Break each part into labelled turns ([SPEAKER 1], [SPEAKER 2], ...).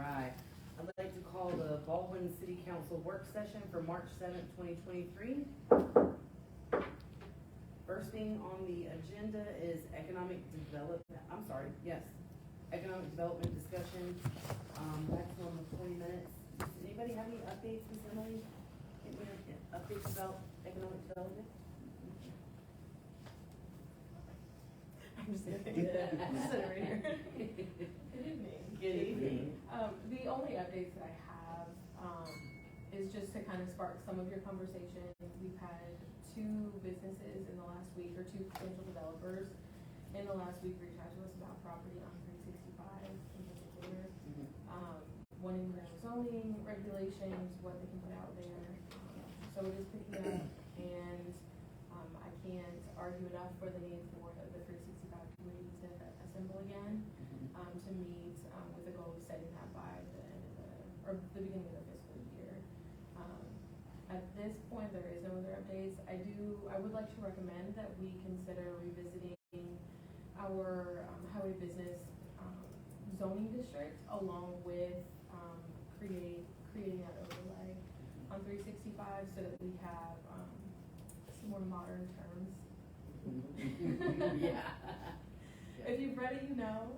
[SPEAKER 1] right. I'd like to call the Baldwin City Council work session for March 7th, 2023. First thing on the agenda is economic development discussion. Maximum of 20 minutes. Does anybody have any updates, Ms. Emily? Any updates about economic development?
[SPEAKER 2] I'm just sitting right here. Good evening.
[SPEAKER 1] Good evening.
[SPEAKER 2] The only updates that I have is just to kind of spark some of your conversation. We've had two businesses in the last week, or two potential developers in the last week, reach out to us about property on 365 in particular. Wanting to know zoning regulations, what they can put out there. So it is picking up, and I can't argue enough for the need for the 365 committee to assemble again, to meet with the goal of setting that by the end of the beginning of the fiscal year. At this point, there is no other updates. I would like to recommend that we consider revisiting our highway business zoning district, along with creating that overlay on 365, so that we have some more modern terms.
[SPEAKER 1] Yeah.
[SPEAKER 2] If you've read it, you know.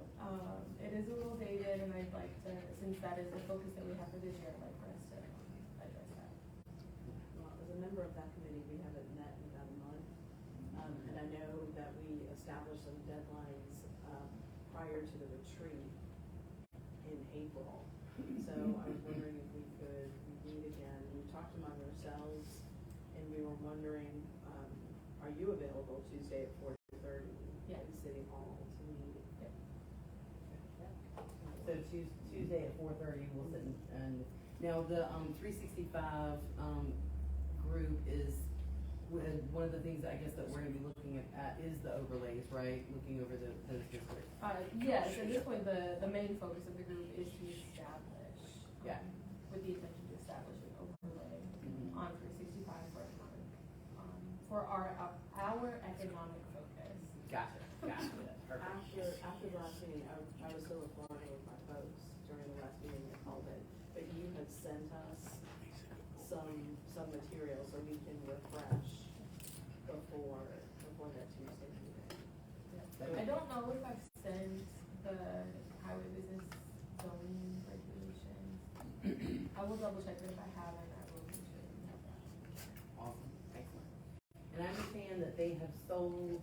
[SPEAKER 2] It is a little dated, and I'd like to, since that is the focus that we have for this year, I'd like for us to address that.
[SPEAKER 3] Well, as a member of that committee, we haven't met in about a month. And I know that we established some deadlines prior to the retreat in April. So I was wondering if we could meet again. We talked among ourselves, and we were wondering, are you available Tuesday at 4:30 in City Hall to meet?
[SPEAKER 2] Yep.
[SPEAKER 1] So Tuesday at 4:30, we'll sit and now the 365 group is one of the things I guess that we're going to be looking at is the overlays, right? Looking over those districts.
[SPEAKER 2] Yes, at this point, the main focus of the group is to establish, with the intention to establish an overlay on 365 for our economic focus.
[SPEAKER 1] Gotcha. Perfect.
[SPEAKER 3] After the last meeting, I was still in Florida with my folks during the last meeting I called it, but you had sent us some material so we can refresh before that Tuesday meeting.
[SPEAKER 2] I don't know if I've sent the highway business zoning regulations. I will double check, but if I haven't, I will make sure you have that.
[SPEAKER 1] Awesome. Excellent. And I understand that they have sold,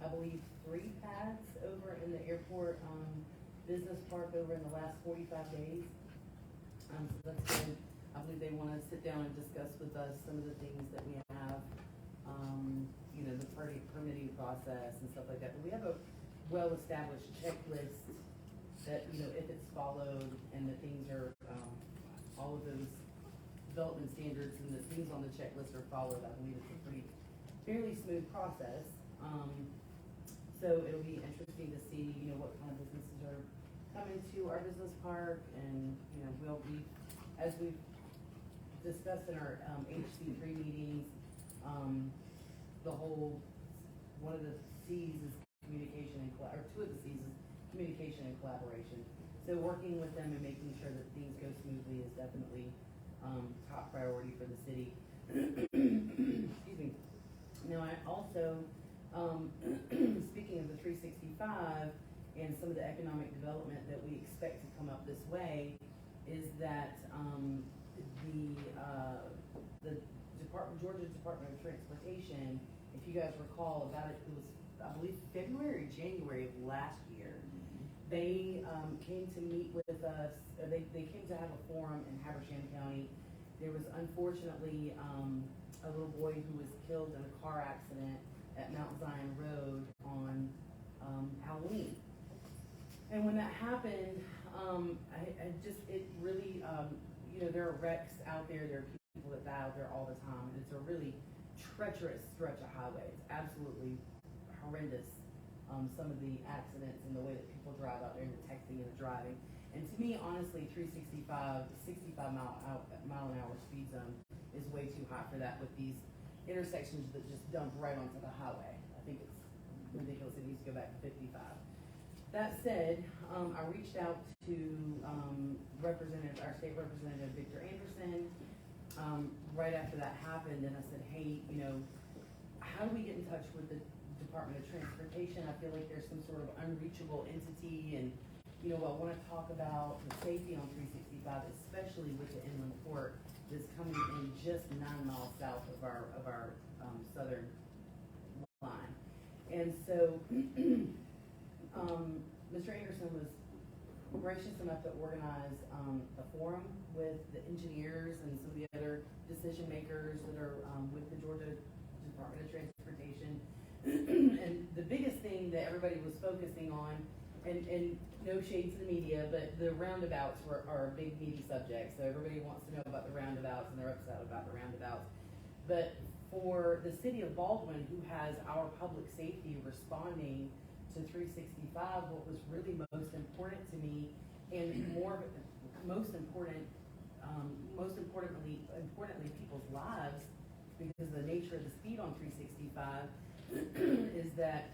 [SPEAKER 1] I believe, 3 pads over in the airport business park over in the last 45 days. So that's good. I believe they want to sit down and discuss with us some of the things that we have, the permitting process and stuff like that. But we have a well-established checklist that, if it's followed and that things are, all of those development standards and the things on the checklist are followed, I believe it's a fairly smooth process. So it'll be interesting to see, what kind of businesses are coming to our business park, and, we'll be, as we've discussed in our HC3 meetings, one of the C's is communication and two of the C's is communication and collaboration. So working with them and making sure that things go smoothly is definitely top priority for the city. Excuse me. Now, I also, speaking of the 365 and some of the economic development that we expect to come up this way, is that the Georgia Department of Transportation, if you guys recall, it was, I believe, February or January of last year, they came to meet with us. They came to have a forum in Habersham County. There was unfortunately a little boy who was killed in a car accident at Mount Zion Road on Halloween. And when that happened, it really, there are wrecks out there. There are people that die out there all the time, and it's a really treacherous stretch of highway. It's absolutely horrendous. Some of the accidents and the way that people drive out there and the texting and the driving. And to me, honestly, 65 mile an hour speed zone is way too high for that with these intersections that just dump right onto the highway. I think it's ridiculous. It needs to go back to 55. That said, I reached out to, our state representative, Victor Anderson, right after that happened, and I said, hey, how do we get in touch with the Department of Transportation? I feel like there's some sort of unreachable entity, and, I wanna talk about the safety on 365, especially with the inland port that's coming in just 9 miles south of our southern line. And so, Mr. Anderson was gracious enough to organize a forum with the engineers and some of the other decision makers that are with the Georgia Department of Transportation. And the biggest thing that everybody was focusing on, and no shade to the media, but the roundabouts are a big meaty subject. So everybody wants to know about the roundabouts, and they're upset about the roundabouts. But for the city of Baldwin, who has our public safety responding to 365, what was really most important to me, and most importantly, people's lives, because of the nature of the speed on 365, is that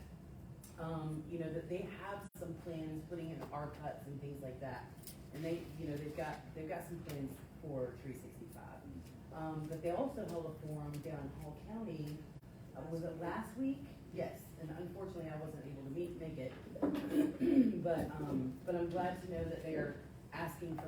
[SPEAKER 1] that they have some plans putting in R cuts and things like that, and they've got some plans for 365. But they also held a forum down in Hall County. Was it last week? Yes, and unfortunately I wasn't able to make it. but I'm glad to know that they are asking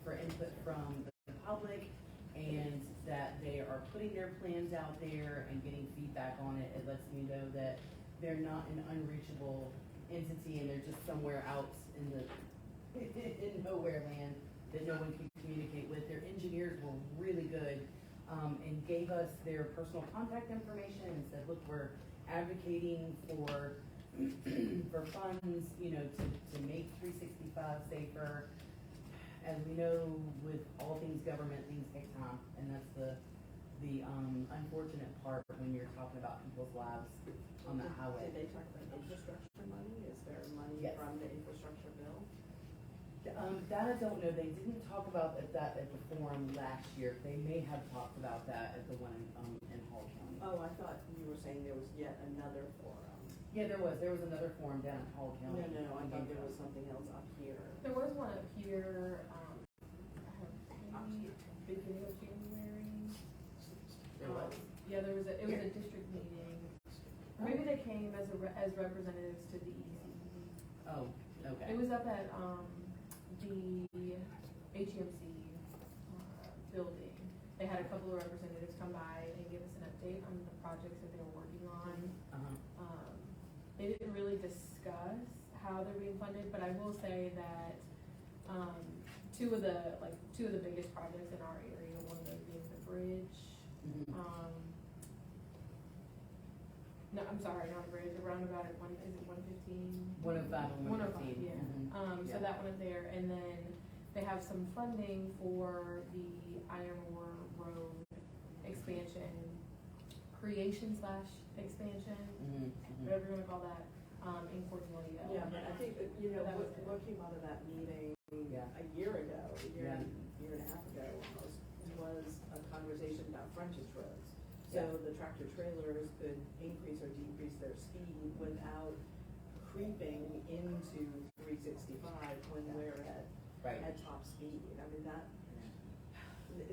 [SPEAKER 1] for input from the public, and that they are putting their plans out there and getting feedback on it. It lets me know that they're not an unreachable entity, and they're just somewhere out in nowhere land that no one can communicate with. Their engineers were really good, and gave us their personal contact information and said, look, we're advocating for funds, to make 365 safer. As we know, with all things government, things take time, and that's the unfortunate part when you're talking about people's lives on the highway.
[SPEAKER 3] Did they talk about infrastructure money? Is there money
[SPEAKER 1] Yes.
[SPEAKER 3] from the infrastructure bill?
[SPEAKER 1] That I don't know. They didn't talk about that at the forum last year. They may have talked about that at the one in Hall County.
[SPEAKER 3] Oh, I thought you were saying there was yet another forum.
[SPEAKER 1] Yeah, there was another forum down in Hall County.
[SPEAKER 3] No, I thought there was something else up here.
[SPEAKER 2] There was one up here, maybe beginning of January.
[SPEAKER 1] There was.
[SPEAKER 2] Yeah, it was a district meeting. Maybe they came as representatives to the EDC.
[SPEAKER 1] Oh, okay.
[SPEAKER 2] It was up at, the HEMC, building. They had a couple of representatives come by and give us an update on the projects that they were working on.
[SPEAKER 1] Uh-huh.
[SPEAKER 2] They didn't really discuss how they're being funded, but I will say that, two of the biggest projects in our area, one of those being the bridge,
[SPEAKER 1] Mhm.
[SPEAKER 2] no, I'm sorry, not a bridge, a roundabout at is it 115?
[SPEAKER 1] 105 and
[SPEAKER 2] 105,
[SPEAKER 1] 115.
[SPEAKER 2] yeah.
[SPEAKER 1] Mhm.
[SPEAKER 2] So
[SPEAKER 1] Yeah.
[SPEAKER 2] that one up there, and then they have some funding for the Iron Ore Road expansion, creation/expansion,
[SPEAKER 1] Mhm, mhm.
[SPEAKER 2] whatever you wanna call that, in Cornelia.
[SPEAKER 3] Yeah, but I think that,
[SPEAKER 2] That was it.
[SPEAKER 3] what came out of that meeting
[SPEAKER 1] Yeah.
[SPEAKER 3] a year ago,
[SPEAKER 1] Yeah.
[SPEAKER 3] year and a half ago almost, was a conversation about frontage roads. So
[SPEAKER 1] Yeah.
[SPEAKER 3] the tractor trailers could increase or decrease their speed without creeping into 365 when we're
[SPEAKER 1] Right.
[SPEAKER 3] at top speed. I mean,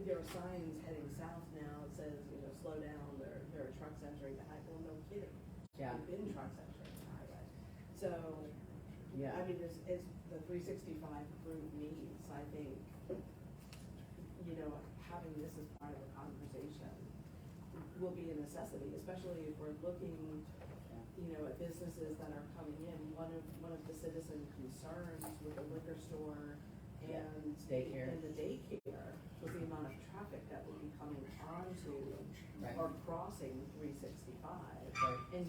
[SPEAKER 3] there are signs heading south now, it says, slow down, there are trucks entering the highway. Well, no kidding.
[SPEAKER 1] Yeah.
[SPEAKER 3] There've been trucks entering the highway. So,
[SPEAKER 1] Yeah.
[SPEAKER 3] I mean, it's the 365 group needs, I think, having this as part of a conversation will be a necessity, especially if we're looking, at businesses that are coming in. One of the citizen concerns with the liquor store and
[SPEAKER 1] Daycare.
[SPEAKER 3] and the daycare was the amount of traffic that would be coming onto
[SPEAKER 1] Right.
[SPEAKER 3] or crossing 365.
[SPEAKER 1] Right.
[SPEAKER 3] And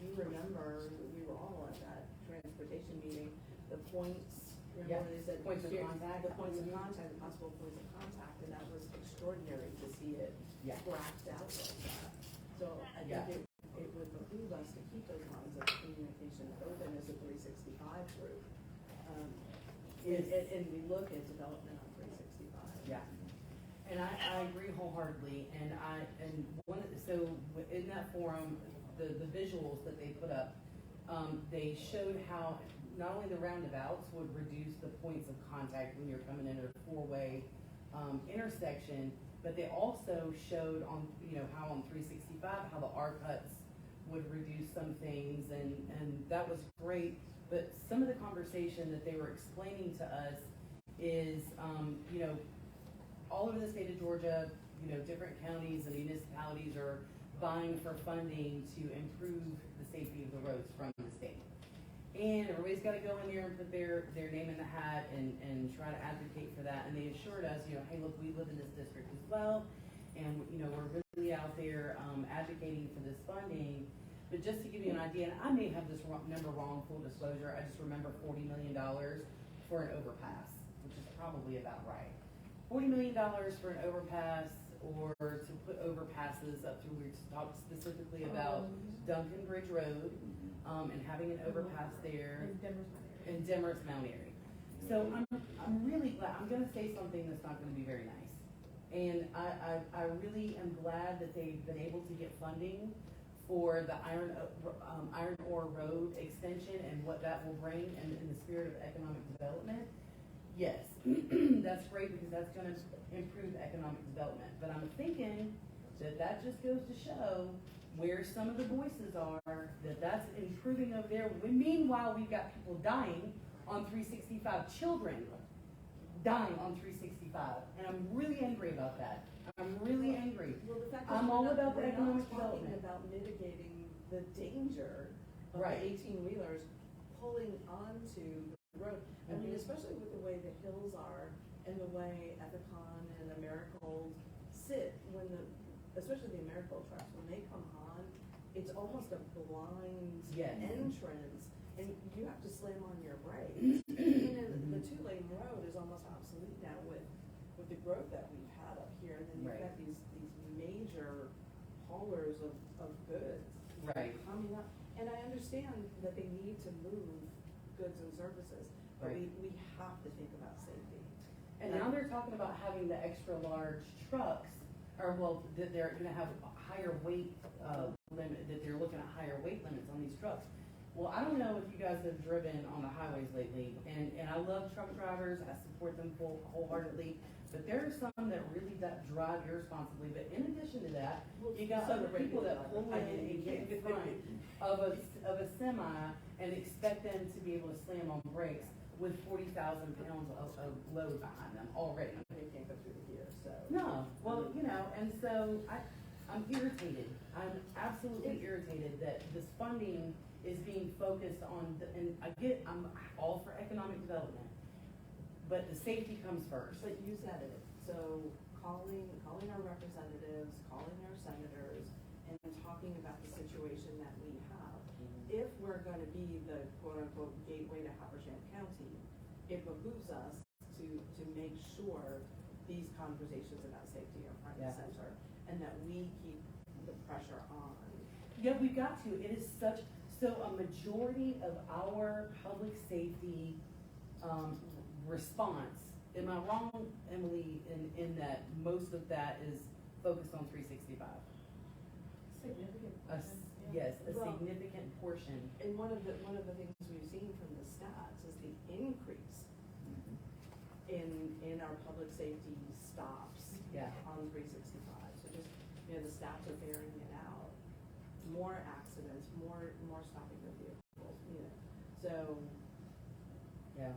[SPEAKER 3] you remember, we were all at that transportation meeting, the points, remember
[SPEAKER 1] Yeah,
[SPEAKER 3] what they said?
[SPEAKER 1] points of
[SPEAKER 3] here,
[SPEAKER 1] contact.
[SPEAKER 3] The points of contact, the possible points of contact, and that was extraordinary to see it
[SPEAKER 1] Yeah.
[SPEAKER 3] graphed out like that. So I
[SPEAKER 1] Yeah.
[SPEAKER 3] think it would behoove us to keep those lines of communication open as a 365 group. And we look at development on 365.
[SPEAKER 1] Yeah, and I agree wholeheartedly, and in that forum, the visuals that they put up, they showed how not only the roundabouts would reduce the points of contact when you're coming in at a four-way intersection, but they also showed on, you know, how on 365, how the R cuts would reduce some things, and that was great. But some of the conversation that they were explaining to us is, you know, all over the state of Georgia, you know, different counties and municipalities are vying for funding to improve the safety of the roads from the state. And everybody's got to go in there and put their name in the hat and try to advocate for that. And they assured us, you know, hey, look, we live in this district as well, and, you know, we're really out there advocating for this funding. But just to give you an idea, and I may have this number wrong, full disclosure, I just remember $40 million for an overpass, which is probably about right. $40 million for an overpass, or to put overpasses up through, we talked specifically about Duncan Bridge Road, and having an overpass there. In Demers Mount Airy. So I'm really glad, I'm gonna say something that's not gonna be very nice. And I really am glad that they've been able to get funding for the Iron Ore Road extension and what that will bring in the spirit of economic development. Yes, that's great because that's gonna improve economic development. But I'm thinking that just goes to show where some of the voices are, that's improving over there. Meanwhile, we've got people dying on 365, children dying on 365. And I'm really angry about that. I'm really angry.
[SPEAKER 3] Well, the fact
[SPEAKER 1] I'm all about the economic
[SPEAKER 3] we're not talking
[SPEAKER 1] development.
[SPEAKER 3] about mitigating the danger of
[SPEAKER 1] Right.
[SPEAKER 3] 18-wheelers pulling onto the road. I mean, especially with the way the hills are and the way Ethicon and Americold sit when especially the Americold trucks, when they come on, it's almost a blind
[SPEAKER 1] Yes.
[SPEAKER 3] entrance, and you have to slam on your brakes. And the two-lane road is almost obsolete now with the growth that we've had up here, and then you've
[SPEAKER 1] Right.
[SPEAKER 3] got these major haulers of goods
[SPEAKER 1] Right.
[SPEAKER 3] coming up. And I understand that they need to move goods and services, but
[SPEAKER 1] Right.
[SPEAKER 3] we have to think about safety.
[SPEAKER 1] And now they're talking about having the extra large trucks, or well, that they're gonna have a higher weight limit, that they're looking at higher weight limits on these trucks. Well, I don't know if you guys have driven on the highways lately, and I love truck drivers, I support them wholeheartedly, but there are some that really drive irresponsibly. But in addition to that, you got other people that pull in and get in front of a semi and expect them to be able to slam on brakes with 40,000 pounds of load behind them already.
[SPEAKER 3] They can't go through the gear, so.
[SPEAKER 1] No, well, you know, and so I'm irritated. I'm absolutely irritated that this funding is being focused on, and I'm all for economic development, but the safety comes first.
[SPEAKER 3] But you said it, so calling our representatives, calling our senators, and talking about the situation that we have. If we're gonna be the quote-unquote gateway to Habersham County, it behooves us to make sure these conversations about safety are front and
[SPEAKER 1] Yeah.
[SPEAKER 3] center, and that we keep the pressure on.
[SPEAKER 1] Yeah, we've got to. It is so a majority of our public safety response, am I wrong, Emily, in that most of that is focused on 365?
[SPEAKER 2] Significant.
[SPEAKER 1] Yes, a
[SPEAKER 3] Well,
[SPEAKER 1] significant portion.
[SPEAKER 3] And one of the things we've seen from the stats is the increase in our public safety stops
[SPEAKER 1] Yeah.
[SPEAKER 3] on 365. So just, you know, the stats are bearing it out. More accidents, more stopping of vehicles, you know. So,
[SPEAKER 1] Yeah,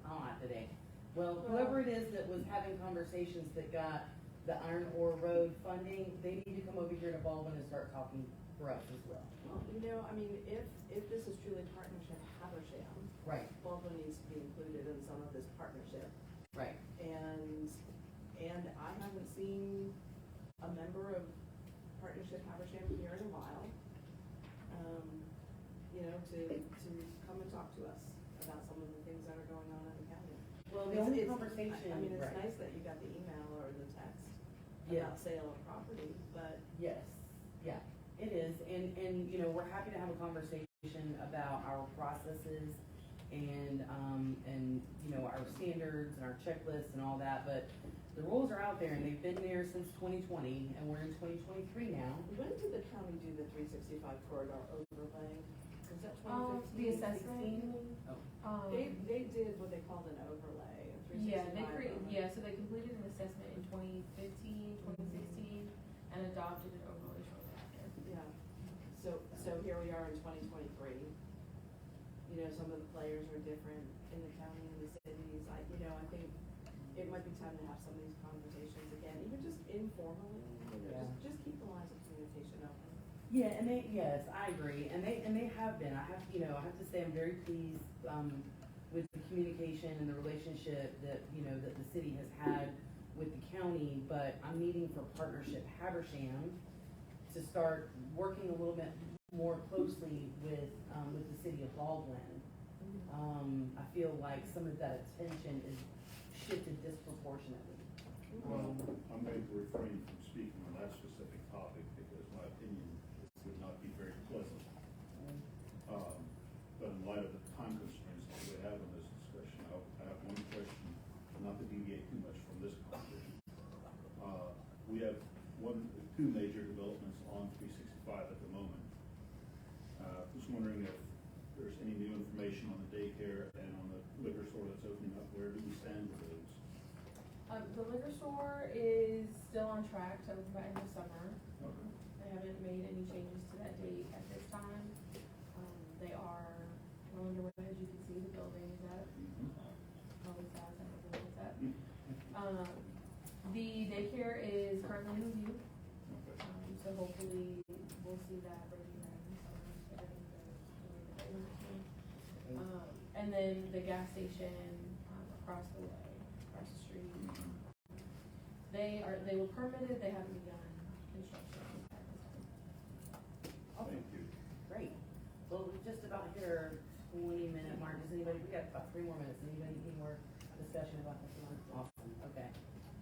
[SPEAKER 1] I'm not today. Well, whoever it is that was having conversations that got the Iron Ore Road funding, they need to come over here to Baldwin and start talking for us as well.
[SPEAKER 3] well, you know, I mean, if this is truly partnership Habersham,
[SPEAKER 1] Right,
[SPEAKER 3] Baldwin needs to be included in some of this partnership.
[SPEAKER 1] right.
[SPEAKER 3] And I haven't seen a member of Partnership Habersham here in a while, you know, to come and talk to us about some of the things that are going on in the county.
[SPEAKER 1] Well, the only
[SPEAKER 3] It's-
[SPEAKER 1] conversation,
[SPEAKER 3] I mean, it's
[SPEAKER 1] right.
[SPEAKER 3] nice that you got the email or the text
[SPEAKER 1] Yeah.
[SPEAKER 3] about sale of property, but
[SPEAKER 1] Yes, yeah, it is, and, you know, we're happy to have a conversation about our processes and, you know, our standards and our checklists and all that, but the rules are out there and they've been there since 2020, and we're in 2023 now.
[SPEAKER 3] when did the county do the 365 corridor overlay? Because is that
[SPEAKER 2] The
[SPEAKER 3] 2015?
[SPEAKER 2] assessment, you
[SPEAKER 1] 16?
[SPEAKER 2] mean?
[SPEAKER 1] Oh.
[SPEAKER 3] They did what they called an overlay, a 365
[SPEAKER 2] Yeah, they created,
[SPEAKER 3] overlay.
[SPEAKER 2] so they completed an assessment in 2015, 2016, and adopted an overlay shortly after.
[SPEAKER 3] Yeah, so here we are in 2023. You know, some of the players are different in the county and the cities. I think it might be time to have some of these conversations again, even just informally,
[SPEAKER 1] Yeah.
[SPEAKER 3] just keep the lines of communication open.
[SPEAKER 1] Yeah, and yes, I agree, and they have been, I have to say, I'm very pleased, with the communication and the relationship that the city has had with the county, but I'm needing for Partnership Habersham to start working a little bit more closely with the city of Baldwin. I feel like some of that attention is shifted disproportionately.
[SPEAKER 4] Well, I'm going to refrain from speaking on that specific topic because my opinion would not be very pleasant. But in light of the time constraints that we have in this discussion, I have one question, not to deviate too much from this conversation. We have two major developments on 365 at the moment. Just wondering if there's any new information on the daycare and on the liquor store that's opening up. Where do we stand with those?
[SPEAKER 2] The liquor store is still on track to open by end of summer.
[SPEAKER 4] Okay.
[SPEAKER 2] They haven't made any changes to that date at this time. They are well underway, as you can see, the building is up. Probably fast, I don't know what's up. The daycare is currently in review,
[SPEAKER 4] Okay.
[SPEAKER 2] so hopefully we'll see that breaking out in the summer, if everything goes the way that they want it to. And then the gas station, across the way, across the street. They were permitted, they haven't begun construction at this time.
[SPEAKER 1] Awesome.
[SPEAKER 4] Thank you.
[SPEAKER 1] Great. Well, we're just about hit our 20-minute mark. Does anybody, we got about 3 more minutes. Anybody need more discussion about this one? Awesome, okay.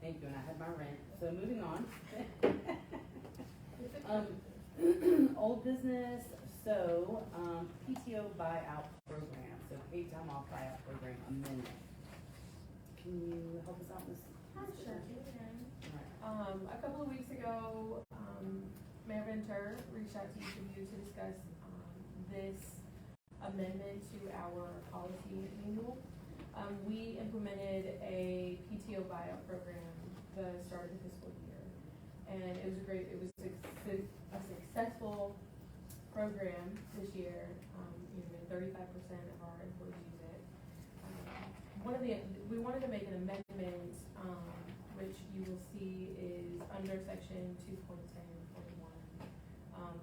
[SPEAKER 1] Thank you, and I had my rant. So moving on. Old business, so, PTO buyout program, so paid time off buyout program amendment. Can you help us out, Ms.?
[SPEAKER 2] Sure, you can.
[SPEAKER 1] Alright.
[SPEAKER 2] A couple of weeks ago, Mayor Venter reached out to each of you to discuss, this amendment to our policy manual. We implemented a PTO buyout program the start of the fiscal year. And it was a successful program this year. 35% of our employees use it. We wanted to make an amendment, which you will see is under section 2.10.1.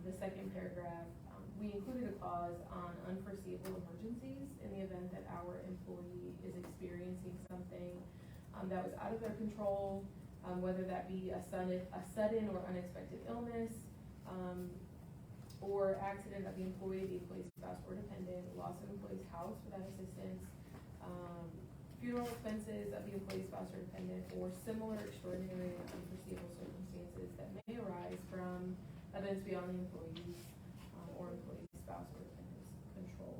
[SPEAKER 2] The second paragraph, we included a clause on unforeseeable emergencies in the event that our employee is experiencing something that was out of their control, whether that be a sudden or unexpected illness, or accident of the employee's spouse or dependent, loss of employee's house without assistance, funeral expenses of the employee's spouse or dependent, or similar extraordinary and unforeseeable circumstances that may arise from events beyond the employee's or employee's spouse or dependent's control.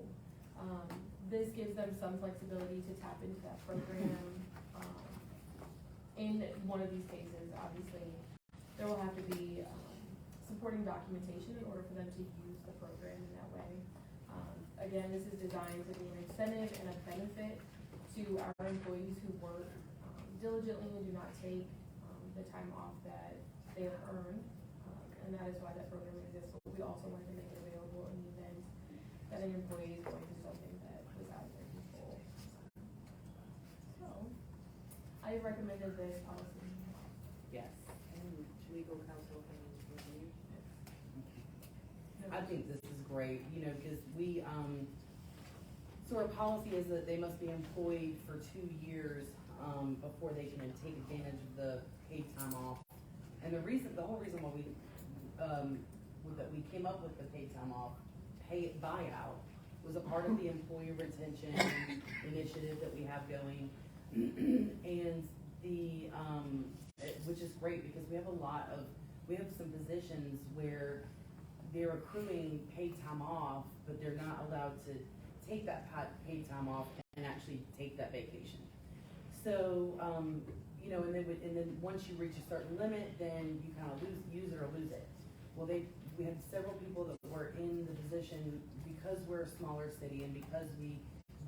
[SPEAKER 2] This gives them some flexibility to tap into that program. In one of these cases, obviously, there will have to be supporting documentation in order for them to use the program in that way. Again, this is designed to be an incentive and a benefit to our employees who work diligently and do not take the time off that they have earned, and that is why that program exists. But we also wanted to make it available in the event that an employee is going through something that was out of their control. So, I recommended this policy.
[SPEAKER 1] Yes.
[SPEAKER 3] And legal counsel has reviewed.
[SPEAKER 1] I think this is great, because we, so our policy is that they must be employed for 2 years, before they can take advantage of the paid time off. And the whole reason why that we came up with the paid time off buyout was a part of the employee retention initiative that we have going. And which is great because we have some positions where they're accruing paid time off, but they're not allowed to take that paid time off and actually take that vacation. So, and then once you reach a certain limit, then you kind of use it or lose it. Well, we had several people that were in the position, because we're a smaller city and because we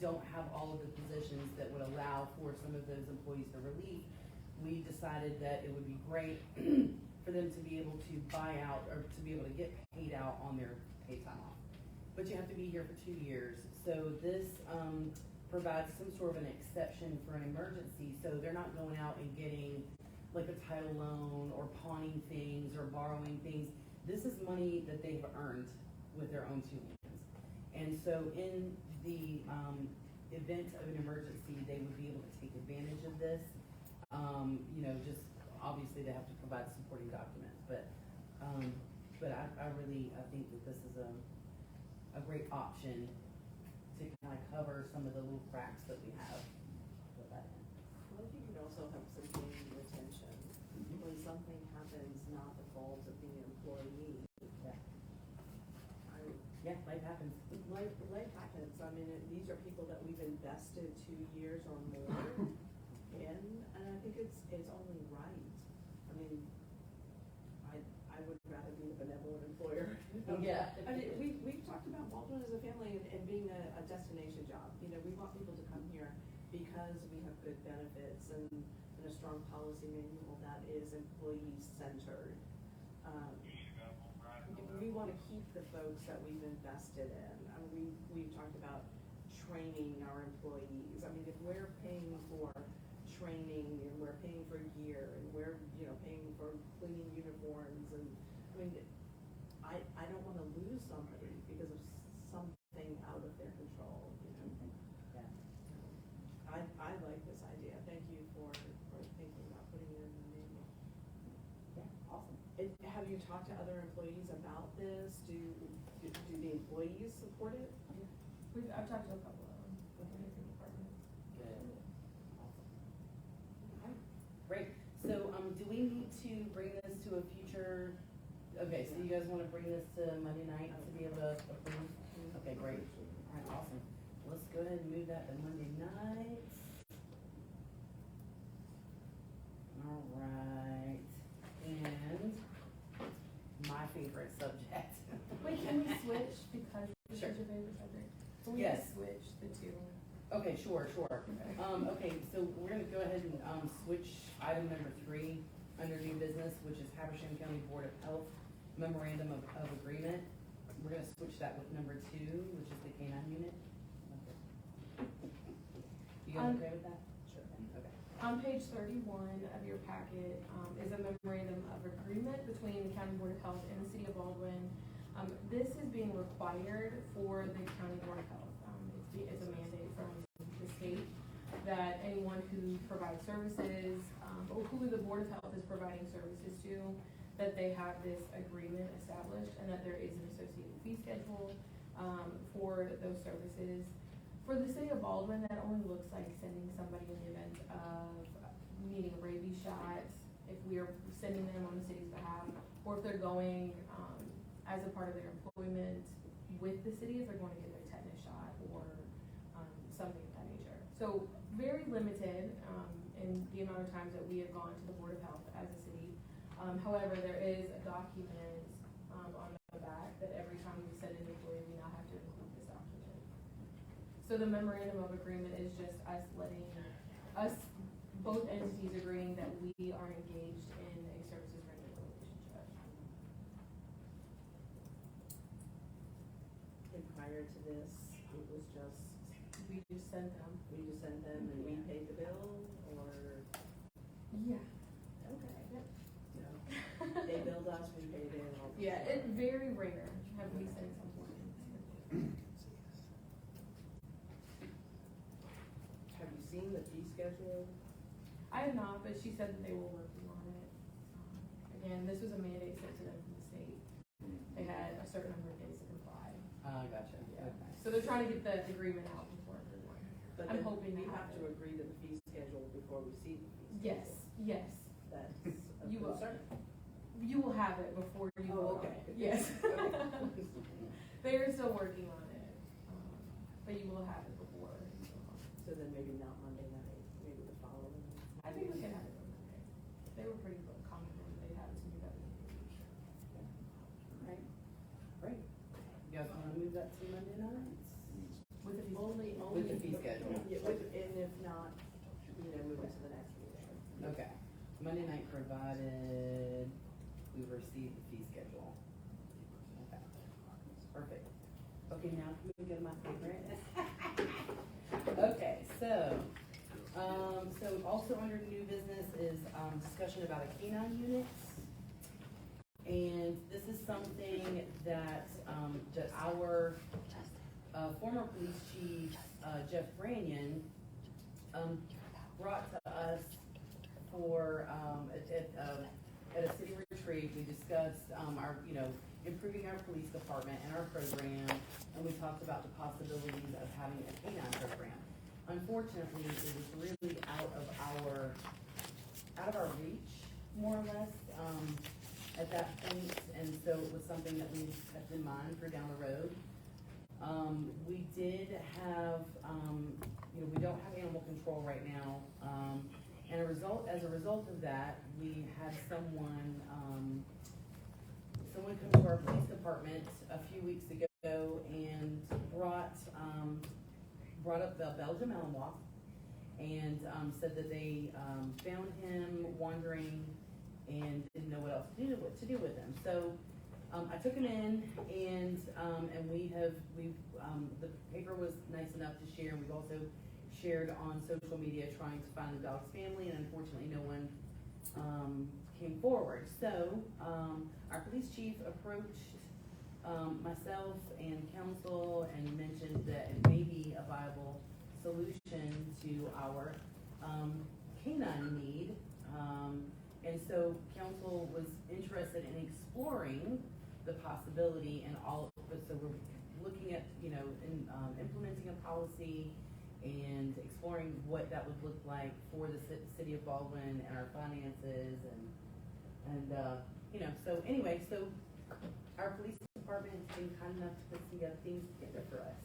[SPEAKER 1] don't have all of the positions that would allow for some of those employees to relieve, we decided that it would be great for them to be able to buy out, or to be able to get paid out on their paid time off. But you have to be here for 2 years, so this, provides some sort of an exception for an emergency, so they're not going out and getting like a title loan or pawning things or borrowing things. This is money that they've earned with their own 2 hands. And so in the, event of an emergency, they would be able to take advantage of this. You know, just obviously they have to provide supporting documents, but I really, I think that this is a great option to kind of cover some of the little cracks that we have with that.
[SPEAKER 3] Well, I think it also helps in gaining retention. When something happens, not the fault of the employee.
[SPEAKER 1] Yeah.
[SPEAKER 3] I-
[SPEAKER 1] Yeah, life happens.
[SPEAKER 3] Life happens. I mean, these are people that we've invested 2 years or more in, and I think it's only right. I mean, I would rather be the benevolent employer.
[SPEAKER 1] Yeah.
[SPEAKER 3] I mean, we've talked about Baldwin as a family and being a destination job. You know, we want people to come here because we have good benefits and a strong policy manual that is employee-centered. We want to keep the folks that we've invested in. I mean, we've talked about training our employees. I mean, if we're paying for training and we're paying for gear and we're, you know, paying for cleaning uniforms, and I mean, I don't want to lose somebody because of something out of their control, you know?
[SPEAKER 1] Yeah.
[SPEAKER 3] I like this idea. Thank you for thinking about putting it in the manual.
[SPEAKER 1] Yeah, awesome.
[SPEAKER 3] Have you talked to other employees about this? Do the employees support it?
[SPEAKER 2] I've talked to a couple of them within different departments.
[SPEAKER 1] Good. Awesome. Alright, great. So, do we need to bring this to a future, okay, so you guys wanna bring this to Monday night to be able to approve? Okay, great. Alright, awesome. Let's go ahead and move that to Monday night. Alright, and my favorite subject.
[SPEAKER 2] Wait, can we switch because this
[SPEAKER 1] Sure.
[SPEAKER 2] is your favorite subject? Can we
[SPEAKER 1] Yes.
[SPEAKER 2] just switch the two?
[SPEAKER 1] Okay, sure.
[SPEAKER 2] Okay.
[SPEAKER 1] Okay, so we're gonna go ahead and, switch item number 3 under new business, which is Habersham County Board of Health Memorandum of Agreement. We're gonna switch that with number 2, which is the K-9 unit. You guys okay with that?
[SPEAKER 3] Sure.
[SPEAKER 1] Okay.
[SPEAKER 2] On page 31 of your packet, is a memorandum of agreement between the County Board of Health and the City of Baldwin. This is being required for the County Board of Health. It's a mandate from the state that anyone who provides services, or who the Board of Health is providing services to, that they have this agreement established and that there is an associated fee schedule, for those services. For the City of Baldwin, that only looks like sending somebody in the event of needing a rabies shot, if we are sending them on the city's behalf, or if they're going, as a part of their employment with the city, if they're going to get their tetanus shot or, something of that nature. So very limited, in the amount of times that we have gone to the Board of Health as a city. However, there is a document, on the back that every time we send an employee, we now have to include this document. So the memorandum of agreement is just us letting, both entities agreeing that we are engaged in a services rental relationship.
[SPEAKER 3] And prior to this, it was just,
[SPEAKER 2] We just sent them.
[SPEAKER 3] we just sent them and we paid the bill, or?
[SPEAKER 2] Yeah.
[SPEAKER 3] Okay. No. They billed us, we paid it.
[SPEAKER 2] Yeah, it's very rare have we sent someone.
[SPEAKER 3] Have you seen the fee schedule?
[SPEAKER 2] I have not, but she said that they were working on it. Again, this was a mandate sent to them from the state. They had a certain number of days to comply.
[SPEAKER 1] Gotcha. Okay.
[SPEAKER 2] So they're trying to get the agreement out before everyone.
[SPEAKER 3] But
[SPEAKER 2] I'm
[SPEAKER 3] then
[SPEAKER 2] hoping
[SPEAKER 3] we
[SPEAKER 2] to
[SPEAKER 3] have
[SPEAKER 2] have
[SPEAKER 3] to
[SPEAKER 2] it.
[SPEAKER 3] agree to the fee schedule before we see the fee schedule.
[SPEAKER 2] Yes, yes.
[SPEAKER 3] That's a
[SPEAKER 2] You will.
[SPEAKER 3] concern.
[SPEAKER 2] You will have it before you
[SPEAKER 3] Oh,
[SPEAKER 2] vote on
[SPEAKER 3] okay.
[SPEAKER 2] it. Yes.
[SPEAKER 3] Okay.
[SPEAKER 2] They are still working on it, but you will have it before you vote on it.
[SPEAKER 3] So then maybe not Monday night, maybe the following.
[SPEAKER 2] I think we can have it on Monday. They were pretty confident they'd have it to me by the end of the week.
[SPEAKER 3] Right.
[SPEAKER 1] that to Monday nights?
[SPEAKER 2] With the
[SPEAKER 3] Only.
[SPEAKER 1] With the fee schedule.
[SPEAKER 3] Yeah, and if not, move it to the next meeting.
[SPEAKER 1] Okay, Monday night provided we received the fee schedule. Okay, perfect. Okay, now can we go to my favorite? Okay, so also under new business is, discussion about a canine unit. And this is something that, that our, former police chief, Jeff Branyan, brought to us for, at a city retreat. We discussed, our, improving our police department and our program, and we talked about the possibilities of having a canine program. Unfortunately, it was really out of our reach, more or less, at that point, and so it was something that we kept in mind for down the road. We did have, we don't have animal control right now, and as a result of that, we had someone come to our police department a few weeks ago and brought up the Belgian Malinois and said that they found him wandering and didn't know what else to do with him. So I took him in, and the paper was nice enough to share. We've also shared on social media trying to find the dog's family, and unfortunately no one came forward. So our police chief approached myself and council and mentioned that it may be a viable solution to our canine need. And so council was interested in exploring the possibility and so we're looking at, implementing a policy and exploring what that would look like for the city of Baldwin and our finances so anyway, so our police department has been kind enough to put things together for us.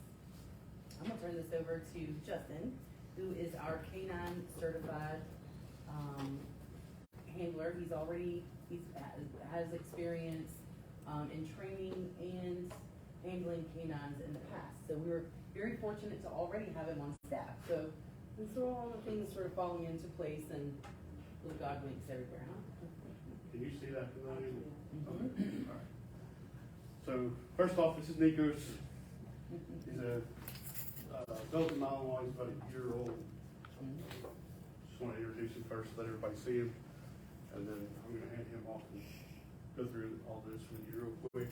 [SPEAKER 1] I'm gonna turn this over to Justin, who is our canine certified handler. He has experience in training and handling canines in the past. So we were very fortunate to already have him on staff. So these are all the things sort of falling into place, and little God winks everywhere, huh?
[SPEAKER 5] Can you see that?
[SPEAKER 1] Mhm.
[SPEAKER 5] Okay. All right. So first off, this is Nikos. He's a Belgian Malinois. He's about a year old. Just want to introduce him first, let everybody see him, and then I'm going to hand him off and go through all this with you real quick.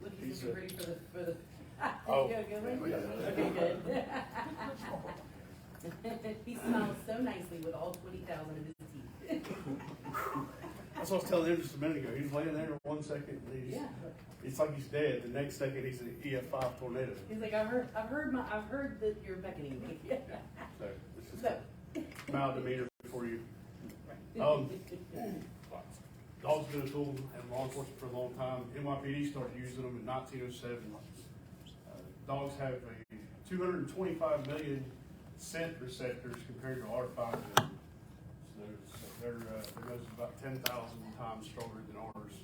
[SPEAKER 1] Looking
[SPEAKER 5] He's
[SPEAKER 1] ready for the
[SPEAKER 5] Oh,
[SPEAKER 1] video going?
[SPEAKER 5] yeah.
[SPEAKER 1] Okay, good. He smiles so nicely with all 20,000 of his teeth.
[SPEAKER 5] That's what I was telling him just a minute ago. He's laying there 1 second, and
[SPEAKER 1] Yeah.
[SPEAKER 5] it's like he's dead. The next second, he's an EF5 tornado.
[SPEAKER 1] He's like, I've heard that you're beckoning me.
[SPEAKER 5] So this is
[SPEAKER 1] So.
[SPEAKER 5] mild demeanor for you. Dogs been a tool in law enforcement for a long time. NYPD started using them in 1907. Dogs have a 225 million scent receptors compared to our 5 million. So they're about 10,000 times stronger than ours.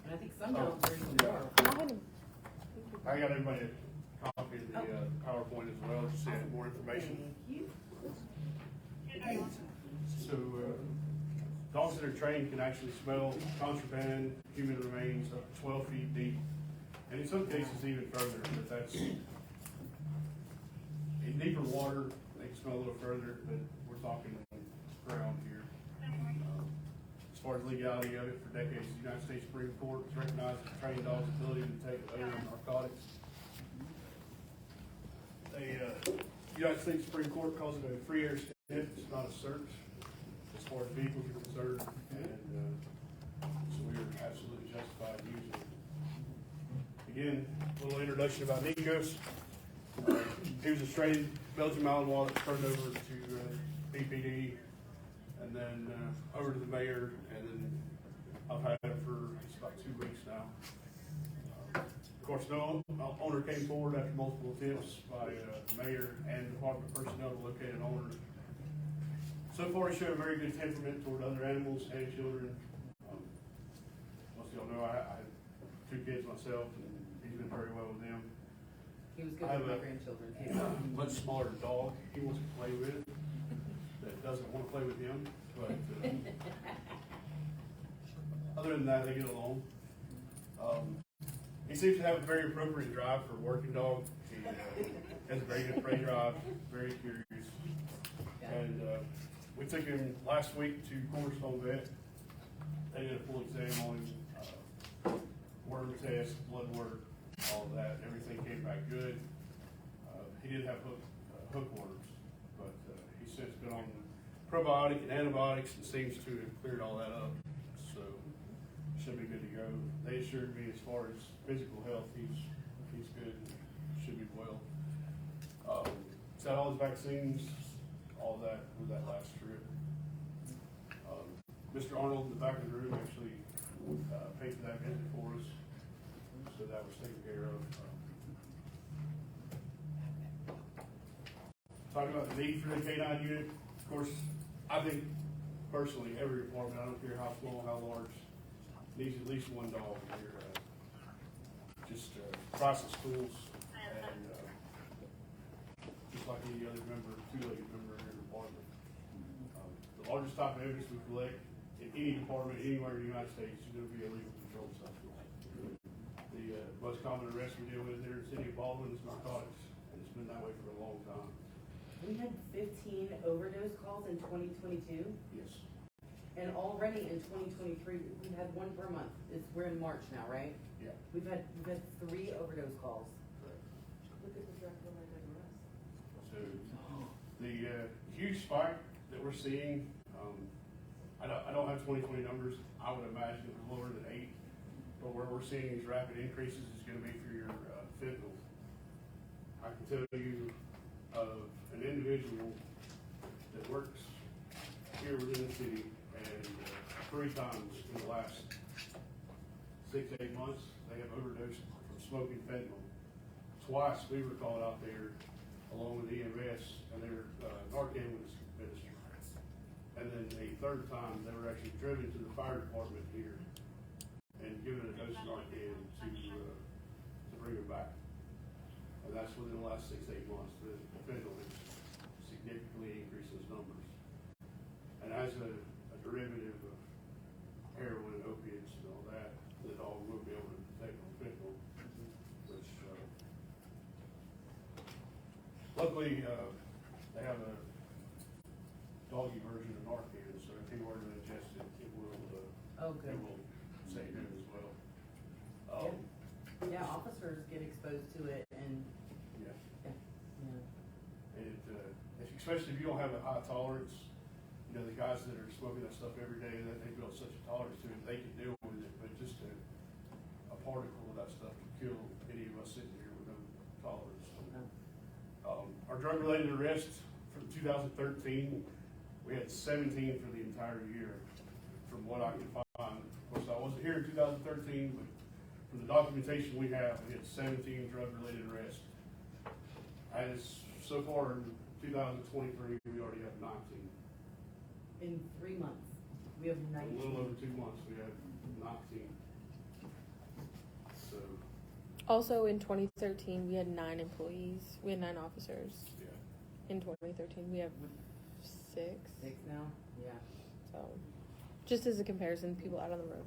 [SPEAKER 1] And I think some dogs are even more.
[SPEAKER 5] I got everybody a copy of the PowerPoint as well, just to add more information.
[SPEAKER 1] Thank you.
[SPEAKER 5] So, dogs that are trained can actually smell contraband, human remains up to 12 feet deep, and in some cases even further, but that's, in deeper water, they can smell a little further, but we're talking ground here. As far as legality of it, for decades, the United States Supreme Court has recognized the trained dog's ability to take odor and narcotics. The United States Supreme Court calls it a free air sniff, it's not a search, as far as vehicles are concerned, and so we are absolutely justified using it. Again, a little introduction about Nikos. He was a strayed Belgian Malinois that turned over to BPD, and then over to the mayor, and then I've had him for just about 2 weeks now. Of course, no owner came forward after multiple attempts by the mayor and department personnel to locate an owner. So far, he showed a very good temperament toward other animals and children. Most of y'all know I have 2 kids myself, and he's been very well with them.
[SPEAKER 1] He was good
[SPEAKER 5] I have
[SPEAKER 1] with my
[SPEAKER 5] a
[SPEAKER 1] grandchildren
[SPEAKER 5] a
[SPEAKER 1] too.
[SPEAKER 5] much smaller dog he wants to play with, that doesn't want to play with him, but, other than that, they get along. He seems to have a very appropriate drive for a working dog. He has a very good prey drive, very curious. And we took him last week to Cornerstone Vet. They did a full exam on him, worm test, blood work, all of that. Everything came back good. He did have hookworms, but he's since been on probiotic and antibiotics and seems to have cleared all that up. So should be good to go. They assured me as far as physical health, he's good, should be well. He's had all his vaccines, all that with that last trip. Mr. Arnold in the back of the room actually paid for that visit for us, so that was taken care of. Talking about the need for the K-9 unit, of course, I think personally, every department, I don't care how small, how large, needs at least one dog in here. Just process tools and just like any other member, two-legged member in your department. The largest type of evidence we collect in any department, anywhere in the United States, is going to be illegal controlled substance. The most common arrest we deal with here in the city of Baldwin is narcotics, and it's been that way for a long time.
[SPEAKER 1] We had 15 overdose calls in 2022,
[SPEAKER 5] Yes.
[SPEAKER 1] and already in 2023, we've had one per month. We're in March now, right?
[SPEAKER 5] Yeah.
[SPEAKER 1] We've had 3 overdose calls.
[SPEAKER 3] Look at the drug-related arrest.
[SPEAKER 5] So the huge spike that we're seeing, I don't have 2020 numbers. I would imagine it was lower than 8, but where we're seeing these rapid increases is going to be for your fentanyl. I can tell you of an individual that works here within the city, and 3 times in the last 6 to 8 months, they have overdosed from smoking fentanyl. Twice we were called out there along with EMS, and their Narcan was administered. And then a 3rd time, they were actually driven to the fire department here and given a dose of Narcan to bring them back. And that's within the last 6 to 8 months. The fentanyl has significantly increased those numbers. And as a derivative of heroin and opiates and all that, the dog will be able to detect on fentanyl, which luckily they have a doggy version of Narcan, so if he were to ingest it, it will
[SPEAKER 1] Oh, good.
[SPEAKER 5] save him as well.
[SPEAKER 1] Yeah, officers get exposed to it, and
[SPEAKER 5] Yeah.
[SPEAKER 1] yeah.
[SPEAKER 5] And especially if you don't have a high tolerance, you know, the guys that are smoking that stuff every day, that they build such a tolerance to it, they can deal with it, but just a particle of that stuff can kill any of us sitting here with no tolerance. Our drug-related arrests from 2013, we had 17 for the entire year, from what I can find. Of course, I wasn't here in 2013, but from the documentation we have, we had 17 drug-related arrests. As so far in 2023, we already have 19.
[SPEAKER 1] In 3 months, we have
[SPEAKER 5] A
[SPEAKER 1] 19.
[SPEAKER 5] little over 2 months, we have 19. So,
[SPEAKER 2] Also in 2013, we had 9 employees. We had 9 officers.
[SPEAKER 5] yeah.
[SPEAKER 2] In 2013, we have 6.
[SPEAKER 1] 6 now? Yeah.
[SPEAKER 2] So, just as a comparison, people out on the road.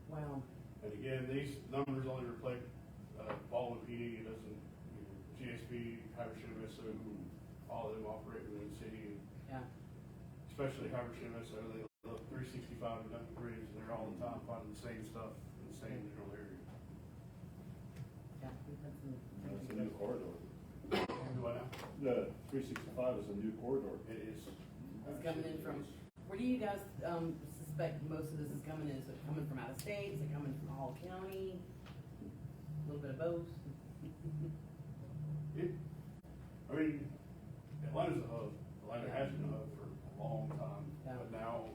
[SPEAKER 1] Wow.
[SPEAKER 5] And again, these numbers only reflect Baldwin PD. It doesn't, GSP, Haversham SO, all of them operate within the city.
[SPEAKER 1] Yeah.
[SPEAKER 5] Especially Haversham SO, they look 365 and Duncan Bridge, and they're all the time finding the same stuff in the same general area.
[SPEAKER 1] Yeah, we've had some.
[SPEAKER 4] That's a new corridor.
[SPEAKER 5] Do I know?
[SPEAKER 4] The 365 is a new corridor.
[SPEAKER 5] It is.
[SPEAKER 1] It's coming in from, where do you guys suspect most of this is coming in? Is it coming from out of state? Is it coming from Hall County? A little bit of both?
[SPEAKER 5] I mean, Atlanta's a hub. Atlanta has been a hub for a long time,
[SPEAKER 1] Yeah.
[SPEAKER 5] but now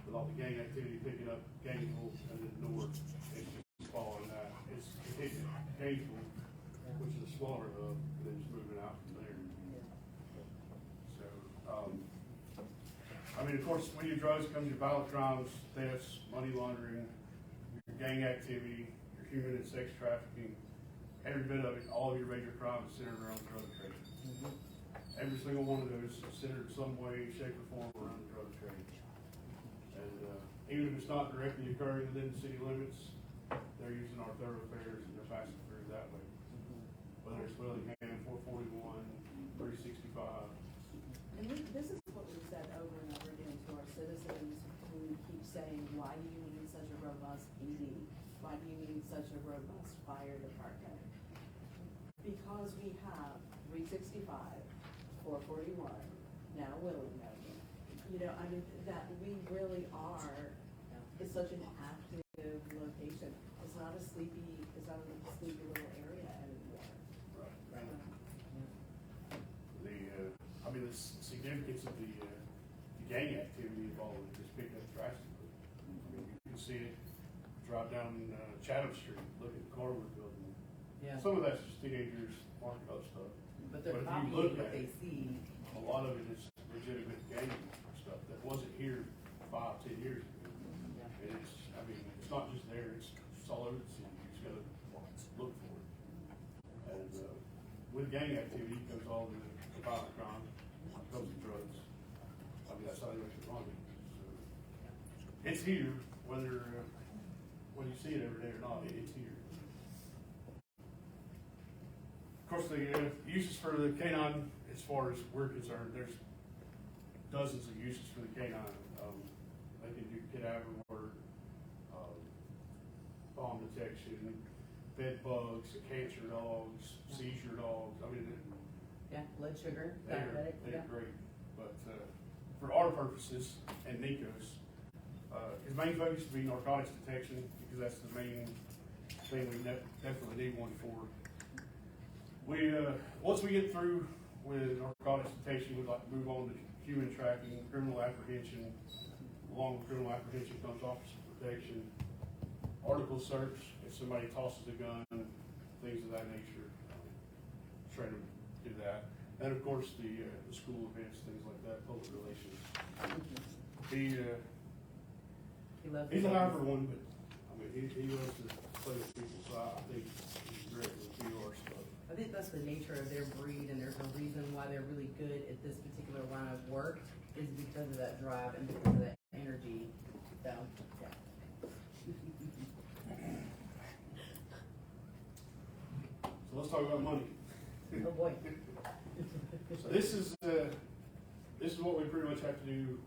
[SPEAKER 5] with all the gang activity picking up, Gainesville and the north, it's just following that. It's hitting Gainesville, which is a smaller hub, and then it's moving out from there. So, I mean, of course, when your drugs comes your violent crimes, thefts, money laundering, your gang activity, your human and sex trafficking, every bit of it, all of your major crimes is centered around the drug trade.
[SPEAKER 1] Mhm.
[SPEAKER 5] Every single one of those is centered in some way, shape, or form around the drug trade. And, even if it's not directly occurring within the city limits, they're using our thoroughfares and they're passing through that way. Whether it's Willingham, 441, 365.
[SPEAKER 3] And this is what we've said over and over again to our citizens who keep saying, why do you need such a robust PD? Why do you need such a robust fire department? Because we have 365, 441, now Willingham. You know, I mean, that we really are, it's such an active location. It's not a sleepy little area anymore.
[SPEAKER 5] Right.
[SPEAKER 1] Right.
[SPEAKER 5] I mean, the significance of the gang activity involved has picked up drastically. I mean, you can see it, drive down Chatham Street, look at the Carwood building.
[SPEAKER 1] Yeah.
[SPEAKER 5] Some of that's just teenagers marking up stuff.
[SPEAKER 1] But they're
[SPEAKER 5] if you
[SPEAKER 1] copying
[SPEAKER 5] look
[SPEAKER 1] what
[SPEAKER 5] at
[SPEAKER 1] they
[SPEAKER 5] it,
[SPEAKER 1] see.
[SPEAKER 5] a lot of it is legitimate gang stuff that wasn't here 5, 10 years ago.
[SPEAKER 1] Yeah.
[SPEAKER 5] And it's, I mean, it's not just there, it's all over the city, you just gotta look for it. And, with gang activity comes all the violent crime, comes the drugs. I mean, that's how they make it money. So, it's here, whether you see it every day or not, it's here. Of course, the uses for the canine, as far as we're concerned, there's dozens of uses for the canine. They can do cadaver work, bomb detection, bed bugs, cancer dogs, seizure dogs. I mean,
[SPEAKER 1] Yeah, blood sugar,
[SPEAKER 5] they're
[SPEAKER 1] diabetic, yeah.
[SPEAKER 5] great. But for our purposes and Nico's, his main focus would be narcotics detection, because that's the main thing we definitely need one for. We once we get through with narcotics detection, we'd like to move on to human tracking, criminal apprehension. Along with criminal apprehension comes officer protection, article search, if somebody tosses a gun, things of that nature. Try to do that. And of course, the school events, things like that, public relations. He
[SPEAKER 1] loves
[SPEAKER 5] he's a
[SPEAKER 1] it.
[SPEAKER 5] hyper one, but I mean, he loves to play with people, so I think he's great with PR stuff.
[SPEAKER 1] I think that's the nature of their breed, and there's a reason why they're really good at this particular line of work, is because of that drive and because of that energy. So, yeah.
[SPEAKER 5] So let's talk about money.
[SPEAKER 1] Oh, boy.
[SPEAKER 5] So this is what we pretty much have to do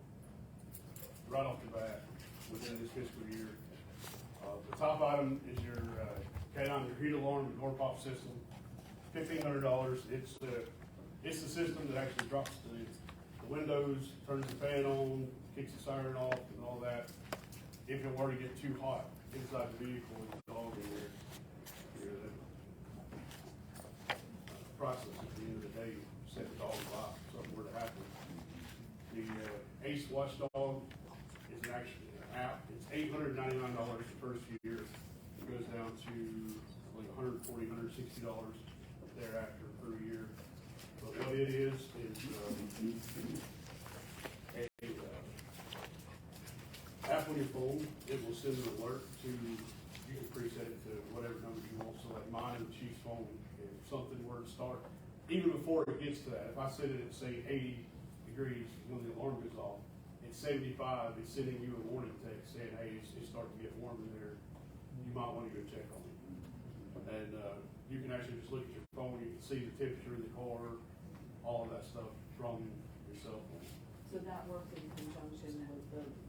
[SPEAKER 5] right off the bat within this fiscal year. The top item is your K9, your heat alarm and door pop system, $1,500. It's the system that actually drops the windows, turns the fan on, kicks the siren off, and all that. If it were to get too hot inside the vehicle with the dog in there, process at the end of the day, set the dog alive, if something were to happen. The Ace Watchdog is actually an app. It's $899 the first year. It goes down to like $140, $160 thereafter per year. But what it is app on your phone. It will send an alert to, you can preset it to whatever number you want. So like mine and the chief's phone, if something were to start, even before it gets to that, if I set it at say 80 degrees when the alarm goes off, at 75, it's sending you a warning text saying, hey, it's starting to get warm in there. You might want to go check on it. And you can actually just look at your phone. You can see the temperature in the car, all of that stuff from your cell phone.
[SPEAKER 3] So that works in conjunction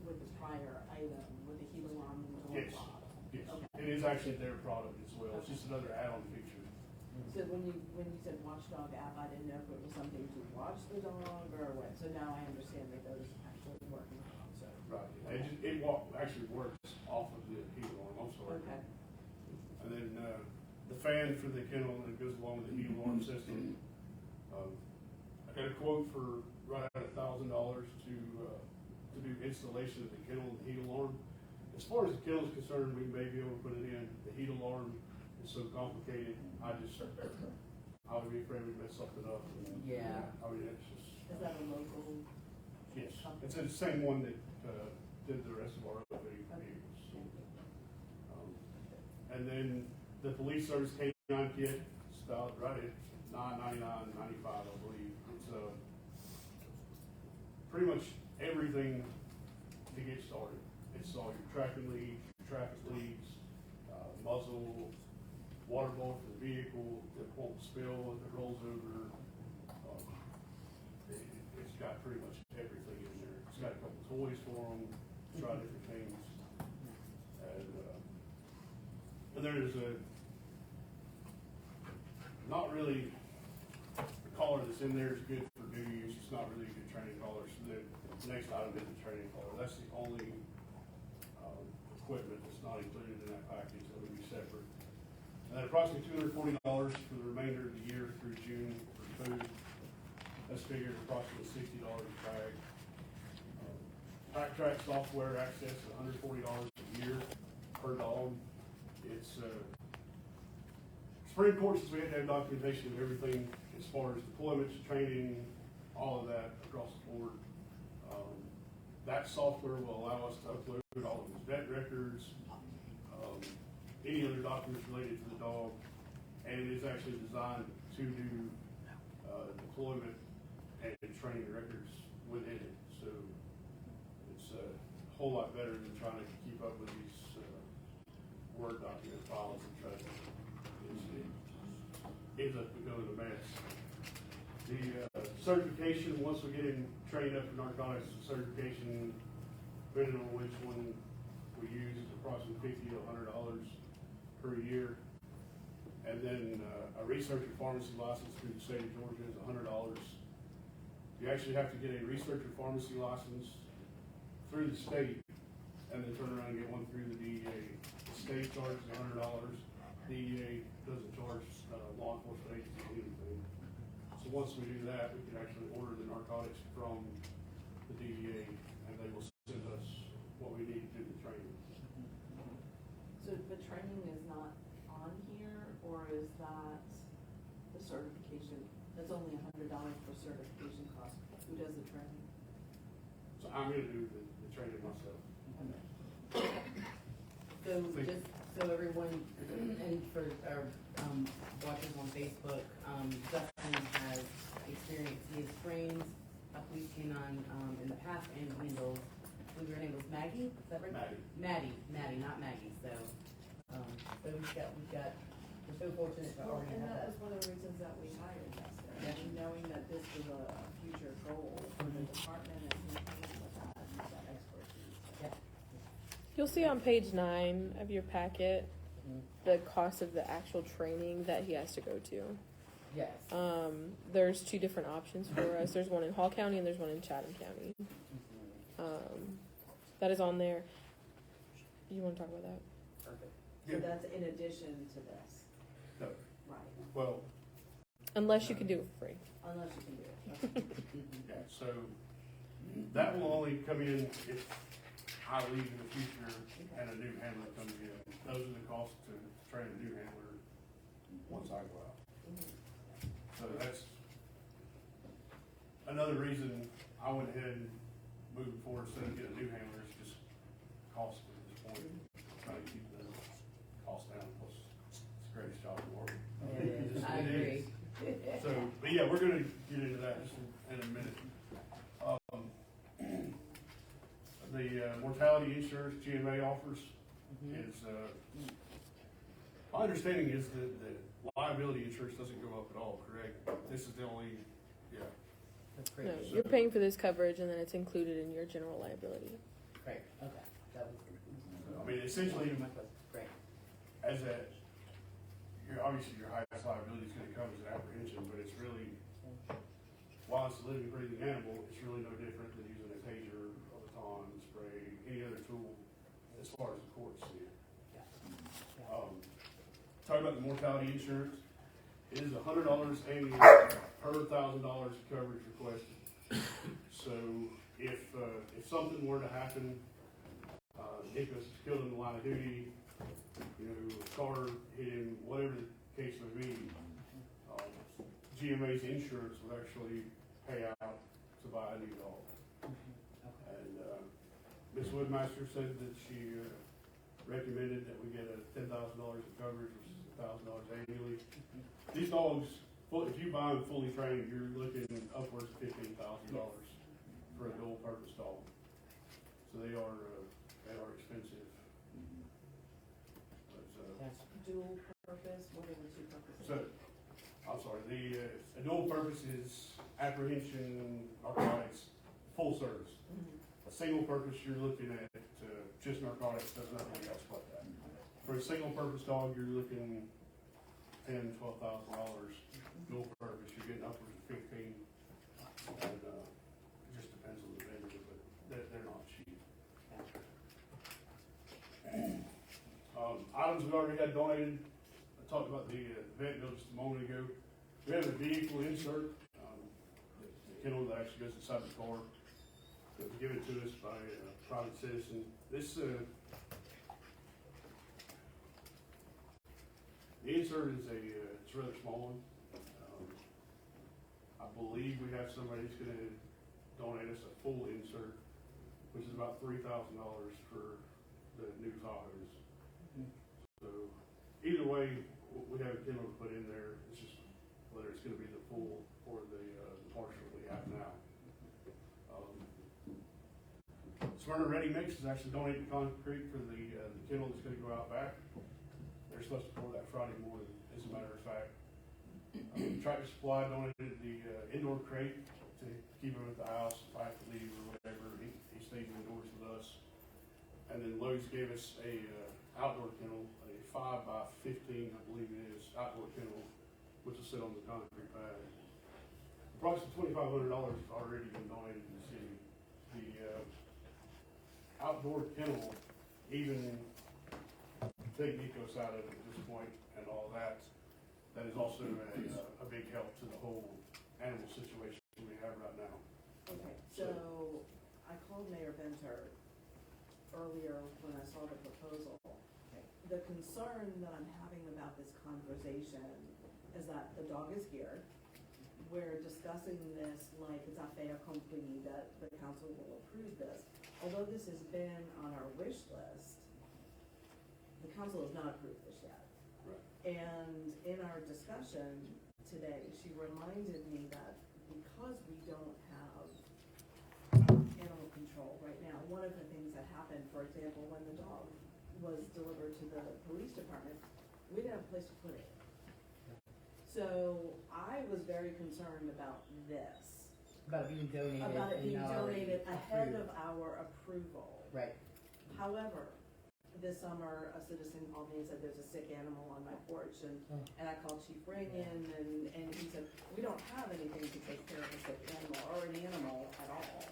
[SPEAKER 3] with the prior item, with the heat alarm and the door
[SPEAKER 5] Yes.
[SPEAKER 3] lock?
[SPEAKER 5] Yes,
[SPEAKER 3] Okay.
[SPEAKER 5] it is actually their product as well. It's just another add-on feature.
[SPEAKER 3] So when you said watchdog app, I didn't know if it was something to watch the dog or what, so now I understand that those actually work in concert.
[SPEAKER 5] Right. Actually works off of the heat alarm. I'm sorry.
[SPEAKER 3] Okay.
[SPEAKER 5] And then the fan for the kennel that goes along with the heat alarm system. I got a quote for right at $1,000 to do installation of the kennel and the heat alarm. As far as the kennel is concerned, we may be able to put it in. The heat alarm is so complicated. I would be afraid we'd mess something up.
[SPEAKER 1] Yeah.
[SPEAKER 5] I mean, it's just.
[SPEAKER 3] Is that a local?
[SPEAKER 5] Yes, it's the same one that did the rest of our other vehicles. And then the police service came canine kit, it's about right at $9.99, $95, I believe. It's pretty much everything to get started. It's all your tracking leads, your traffic leads, muzzle, water bowl for the vehicle that won't spill if it rolls over. It's got pretty much everything in there. It's got a couple toys for them, try different things. And there's not really, the collar that's in there is good for duty use. It's not really a good training collar. So the next item is the training collar. That's the only equipment that's not included in that package. That would be separate. And then approximately $240 for the remainder of the year through June for food. That's figured approximately $60 a bag. Pack Track software access is $140 a year per dog. It's pretty important since we had to have documentation of everything as far as deployments, training, all of that across the board. That software will allow us to upload all of his vet records, any other documents related to the dog, and it is actually designed to do deployment and training records within it. So it's a whole lot better than trying to keep up with these Word document files and try to, it ends up becoming a mess. The certification, once we get him trained up for narcotics, the certification, depending on which one we use, is approximately $50 to $100 per year. And then a researcher pharmacy license through the state of Georgia is $100. You actually have to get a researcher pharmacy license through the state and then turn around and get one through the DEA. The state charges $100. DEA doesn't charge law enforcement agencies anything. So once we do that, we can actually order the narcotics from the DEA and they will send us what we need to do the training.
[SPEAKER 3] So the training is not on here, or is that the certification? That's only $100 per certification cost. Who does the training?
[SPEAKER 5] So I'm gonna do the training myself.
[SPEAKER 1] So just so everyone, and for our watchers on Facebook, Justin has experience, he has trained a police canine in the past and handles, I believe her name was Maggie, is that right? Maddie, not Maggie, so, so we're so fortunate to
[SPEAKER 3] Well,
[SPEAKER 1] already
[SPEAKER 3] and
[SPEAKER 1] have
[SPEAKER 3] that
[SPEAKER 1] that.
[SPEAKER 3] is one of the reasons that we hired Justin,
[SPEAKER 1] Yeah.
[SPEAKER 3] and knowing that this was a future goal for the department and he came with that expertise. So.
[SPEAKER 1] Yeah.
[SPEAKER 2] You'll see on page 9 of your packet the cost of the actual training that he has to go to.
[SPEAKER 1] Yes.
[SPEAKER 2] There's 2 different options for us. There's one in Hall County and there's one in Chatham County. That is on there. You want to talk about that?
[SPEAKER 1] Perfect.
[SPEAKER 3] So that's in addition to this,
[SPEAKER 5] No,
[SPEAKER 3] right?
[SPEAKER 5] well,
[SPEAKER 2] Unless you can do it for free.
[SPEAKER 3] Unless you can do it.
[SPEAKER 5] yeah, so that will only come in if I leave in the future and a new handler comes in. Those are the costs to train a new handler once I go out. So that's another reason I went ahead and moved forward instead of getting a new handler. It's just cost at this point, trying to keep the cost down. Plus, it's the greatest job in the world.
[SPEAKER 1] It is. I
[SPEAKER 5] It
[SPEAKER 1] agree.
[SPEAKER 5] is. So, but yeah, we're gonna get into that just in a minute. The mortality insurance GMA offers is, my understanding is that the liability insurance doesn't go up at all, correct? This is the only, yeah.
[SPEAKER 1] That's
[SPEAKER 2] No,
[SPEAKER 1] great.
[SPEAKER 2] you're paying for this coverage and then it's included in your general liability.
[SPEAKER 1] Great, okay. That was.
[SPEAKER 5] I mean, essentially,
[SPEAKER 1] My question. Great.
[SPEAKER 5] as obviously your highest liability is gonna come as an apprehension, but it's really, while it's a living, breathing animal, it's really no different than using a taser, a baton, spray, any other tool, as far as the courts see it. Talking about the mortality insurance, it is $100 annually per $1,000 coverage requested. So if something were to happen, Nick was killed in the line of duty, a car hit him, whatever the case may be, GMA's insurance would actually pay out to buy a new dog. And Ms. Woodmaster said that she recommended that we get a $10,000 of coverage, which is $5,000 annually. These dogs, if you buy them fully trained, you're looking upwards of $15,000 for a dual purpose dog. So they are expensive. But,
[SPEAKER 3] Dual purpose, what are the two purposes?
[SPEAKER 5] so, I'm sorry, a dual purpose is apprehension, narcotics, full service.
[SPEAKER 3] Mhm.
[SPEAKER 5] A single purpose, you're looking at just narcotics, does nothing else but that. For a single purpose dog, you're looking $10,000-$12,000. Dual purpose, you're getting upwards of 15. And it just depends on the vendor, but they're not cheap. Items we already had donated. I talked about the vet bill just a moment ago. We have a vehicle insert, the kennel that actually goes inside the car. That was given to us by a private citizen. This, the insert is it's a rather small one. I believe we have somebody who's gonna donate us a full insert, which is about $3,000 for the new Tahoes. So, either way, we have a kennel to put in there. It's just whether it's gonna be the full or the partial we have now. Smyrna Ready Mix is actually donating concrete for the kennel that's gonna go out back. They're supposed to pour that Friday morning, as a matter of fact. Tractor Supply donated the indoor crate to keep him at the house if I have to leave or whatever. He stays indoors with us. And then Lowe's gave us a outdoor kennel, a 5x15, I believe it is, outdoor kennel, which will sit on the concrete pad. Approximately $2,500 has already been donated to the city. The outdoor kennel, even take Nikos out of it at this point and all that, that is also a big help to the whole animal situation we have right now.
[SPEAKER 3] Okay, so I called Mayor Venter earlier when I saw the proposal. The concern that I'm having about this conversation is that the dog is here. We're discussing this like it's a fait accompli that the council will approve this. Although this has been on our wish list, the council has not approved this yet.
[SPEAKER 5] Right.
[SPEAKER 3] And in our discussion today, she reminded me that because we don't have animal control right now, one of the things that happened, for example, when the dog was delivered to the police department, we didn't have a place to put it. So I was very concerned about this,
[SPEAKER 1] About it being donated.
[SPEAKER 3] about it
[SPEAKER 1] and
[SPEAKER 3] being
[SPEAKER 1] not already
[SPEAKER 3] donated ahead
[SPEAKER 1] approved.
[SPEAKER 3] of our approval.
[SPEAKER 1] Right.
[SPEAKER 3] However, this summer, a citizen called me and said, there's a sick animal on my porch, and I called Chief Rankin, and he said, we don't have anything to take care of a sick animal, or an animal at all.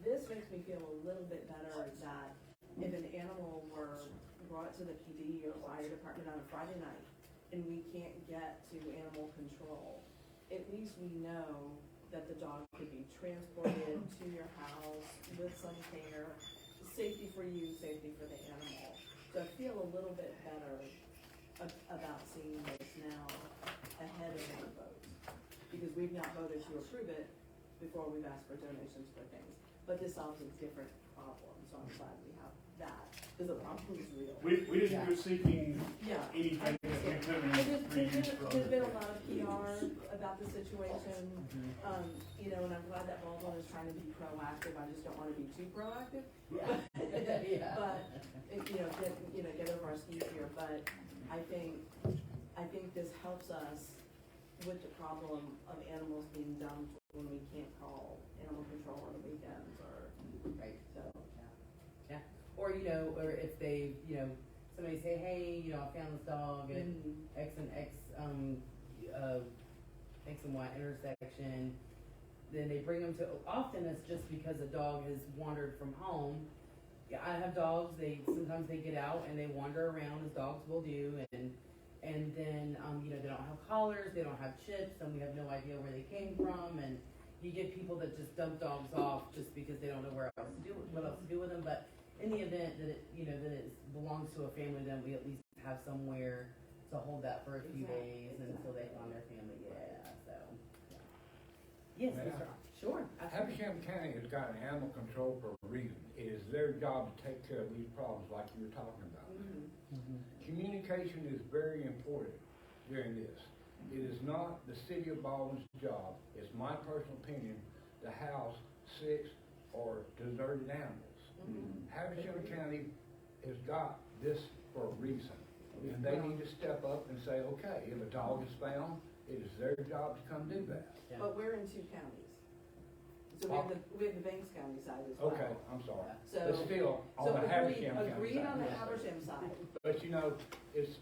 [SPEAKER 3] This makes me feel a little bit better that if an animal were brought to the PD or fire department on a Friday night, and we can't get to animal control, at least we know that the dog could be transported to your house with some care, safety for you, safety for the animal. So I feel a little bit better about seeing this now ahead of the vote, because we've not voted to approve it before we've asked for donations for things. But this solves a different problem, so I'm glad we have that, because the problem is real.
[SPEAKER 5] We didn't go seeking
[SPEAKER 3] Yeah.
[SPEAKER 5] anything that we couldn't reuse for
[SPEAKER 3] There's
[SPEAKER 5] other
[SPEAKER 3] been a
[SPEAKER 5] things.
[SPEAKER 3] lot of PR about the situation, you know, and I'm glad that Baldwin is trying to be proactive. I just don't want to be too proactive.
[SPEAKER 1] Yeah. Yeah.
[SPEAKER 3] But, get over our skis here, but I think this helps us with the problem of animals being dumped when we can't call animal control on the weekends, or,
[SPEAKER 1] Right.
[SPEAKER 3] so.
[SPEAKER 1] Yeah. Or, or if they, somebody say, hey, I found this dog at X and X, X and Y intersection. Then they bring them to, often it's just because a dog has wandered from home. Yeah, I have dogs, sometimes they get out and they wander around as dogs will do, and then, they don't have collars, they don't have chips, and we have no idea where they came from, and you get people that just dump dogs off just because they don't know what else to do with them, but in the event that it belongs to a family, then we at least have somewhere to hold that for a few days until they find their family, yeah, so. Yes,
[SPEAKER 6] May I?
[SPEAKER 1] Mr. Sure.
[SPEAKER 6] Habersham County has got an animal control for a reason. It is their job to take care of these problems like you were talking about. Communication is very important during this. It is not the city of Baldwin's job, it's my personal opinion, to house sick or deserted animals. Habersham County has got this for a reason. And they need to step up and say, okay, if a dog is found, it is their job to come do that.
[SPEAKER 1] Yeah.
[SPEAKER 3] But we're in 2 counties. So we have the Banks County side as well.
[SPEAKER 6] Okay, I'm sorry.
[SPEAKER 3] So,
[SPEAKER 6] But still, on
[SPEAKER 3] so
[SPEAKER 6] the Habersham County
[SPEAKER 3] agreed on the
[SPEAKER 6] side.
[SPEAKER 3] Habersham side.
[SPEAKER 6] But you know, it's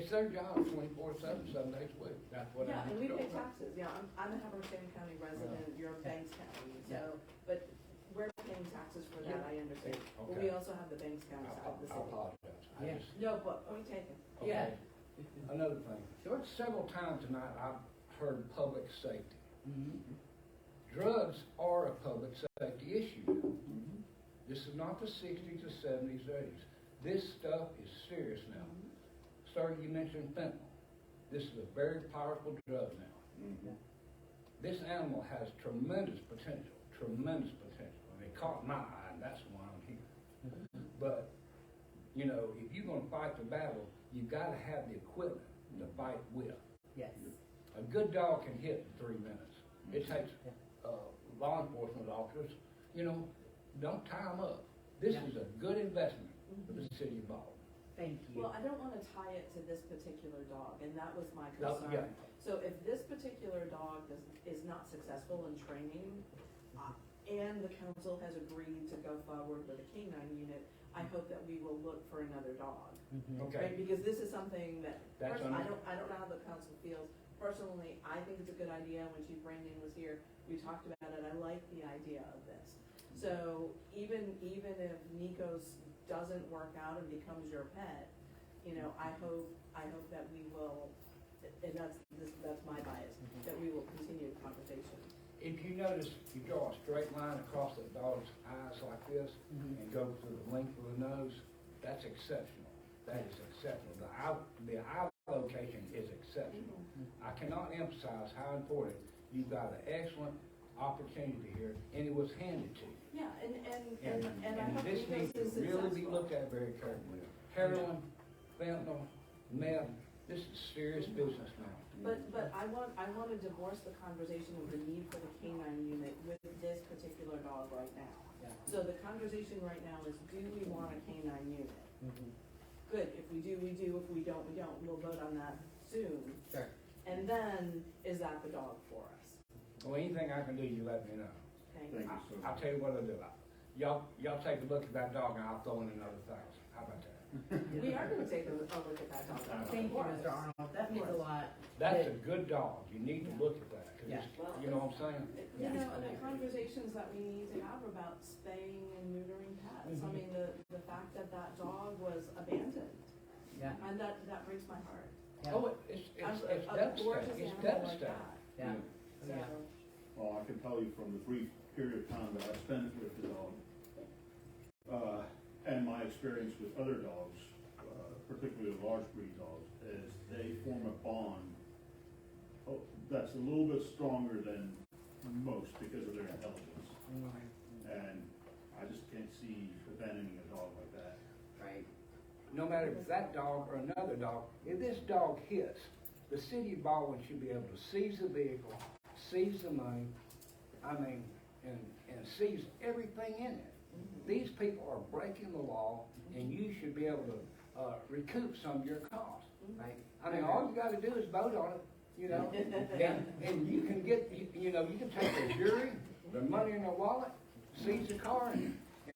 [SPEAKER 6] their job 24/7, 7 days a week. That's what
[SPEAKER 3] Yeah,
[SPEAKER 6] I'm.
[SPEAKER 3] and we pay taxes, yeah, I'm a Habersham County resident, you're a Banks County, so, but we're paying taxes for that, I understand. But we
[SPEAKER 6] Okay.
[SPEAKER 3] also have the Banks County side of the
[SPEAKER 6] I
[SPEAKER 3] city.
[SPEAKER 6] apologize. I
[SPEAKER 1] Yeah.
[SPEAKER 6] just-
[SPEAKER 3] No, but point taken.
[SPEAKER 1] Yeah.
[SPEAKER 6] okay. Another thing.
[SPEAKER 1] Sure.
[SPEAKER 6] Several times tonight, I've heard public safety.
[SPEAKER 1] Mhm.
[SPEAKER 6] Drugs are a public safety issue now. This is not the 60s, the 70s, the 80s. This stuff is serious now. Sir, you mentioned fentanyl. This is a very powerful drug now. This animal has tremendous potential, tremendous potential. And it caught my eye, and that's why I'm here. But, you know, if you're gonna fight the battle, you've gotta have the equipment to fight with.
[SPEAKER 1] Yes.
[SPEAKER 6] A good dog can hit in 3 minutes. It takes law enforcement officers, you know, don't tie them up. This
[SPEAKER 1] Yeah.
[SPEAKER 6] is a good investment for the city of Baldwin.
[SPEAKER 1] Thank you.
[SPEAKER 3] Well, I don't wanna tie it to this particular dog, and that was my
[SPEAKER 6] No,
[SPEAKER 3] concern.
[SPEAKER 6] yeah.
[SPEAKER 3] So if this particular dog is not successful in training, and the council has agreed to go forward with a canine unit, I hope that we will look for another dog.
[SPEAKER 1] Mhm.
[SPEAKER 6] Okay,
[SPEAKER 3] Right, because this is something that,
[SPEAKER 6] That's
[SPEAKER 3] I
[SPEAKER 6] under-
[SPEAKER 3] don't know how the council feels. Personally, I think it's a good idea. When Chief Brandon was here, we talked about it. I like the idea of this. So even if Nikos doesn't work out and becomes your pet, you know, I hope that we will, and that's my bias, that we will continue the conversation.
[SPEAKER 6] if you notice, you draw a straight line across the dog's eyes like this and go through the length of the nose, that's exceptional. That is exceptional. The eye location is exceptional. I cannot emphasize how important you've got an excellent opportunity here, and it was handed to you.
[SPEAKER 3] Yeah, and I
[SPEAKER 6] And
[SPEAKER 3] hope
[SPEAKER 6] this
[SPEAKER 3] Nikos
[SPEAKER 6] needs to
[SPEAKER 3] is
[SPEAKER 6] really be
[SPEAKER 3] successful.
[SPEAKER 6] looked at very carefully. Heroin, fentanyl, meth, this is serious business now.
[SPEAKER 3] But I want to divorce the conversation of the need for the canine unit with this particular dog right now.
[SPEAKER 1] Yeah.
[SPEAKER 3] So the conversation right now is, do we want a canine unit?
[SPEAKER 1] Mhm.
[SPEAKER 3] Good, if we do, we do, if we don't, we don't, we'll vote on that soon.
[SPEAKER 1] Sure.
[SPEAKER 3] And then, is that the dog for us?
[SPEAKER 6] Well, anything I can do, you let me know.
[SPEAKER 3] Okay?
[SPEAKER 4] Thank you, sir.
[SPEAKER 6] I'll tell you what I'll do. Y'all take a look at that dog and I'll throw in another 1,000. How about that?
[SPEAKER 3] We are gonna take a look at that dog.
[SPEAKER 1] Thank you,
[SPEAKER 3] Of course.
[SPEAKER 1] Mr. Arnold. That means a lot.
[SPEAKER 6] That's a good dog. You need to look at that. 'Cause it's-
[SPEAKER 3] Yeah.
[SPEAKER 6] you know what I'm saying?
[SPEAKER 3] You
[SPEAKER 1] Yeah.
[SPEAKER 3] know, and the conversations that we need to have about spaying and neutering pets. I mean, the fact that that dog was abandoned,
[SPEAKER 1] Yeah.
[SPEAKER 3] and that breaks my heart.
[SPEAKER 1] Yeah.
[SPEAKER 6] Oh, it's
[SPEAKER 3] A gorgeous
[SPEAKER 6] devastating. It's
[SPEAKER 3] animal like
[SPEAKER 6] devastating.
[SPEAKER 3] that.
[SPEAKER 1] Yeah.
[SPEAKER 3] So,
[SPEAKER 1] Yeah.
[SPEAKER 4] Well, I can tell you from the brief period of time that I spent with the dog, and my experience with other dogs, particularly large breed dogs, is they form a bond that's a little bit stronger than most because of their intelligence. And I just can't see abandoning a dog like that.
[SPEAKER 1] Right.
[SPEAKER 6] No matter if it's that dog or another dog, if this dog hits, the city of Baldwin should be able to seize the vehicle, seize the money, and seize everything in it. These people are breaking the law, and you should be able to recoup some of your costs.
[SPEAKER 1] Right.
[SPEAKER 6] I mean, all you gotta do is vote on it, you know, and you can get, you know, you can take the jury, the money in their wallet, seize the car,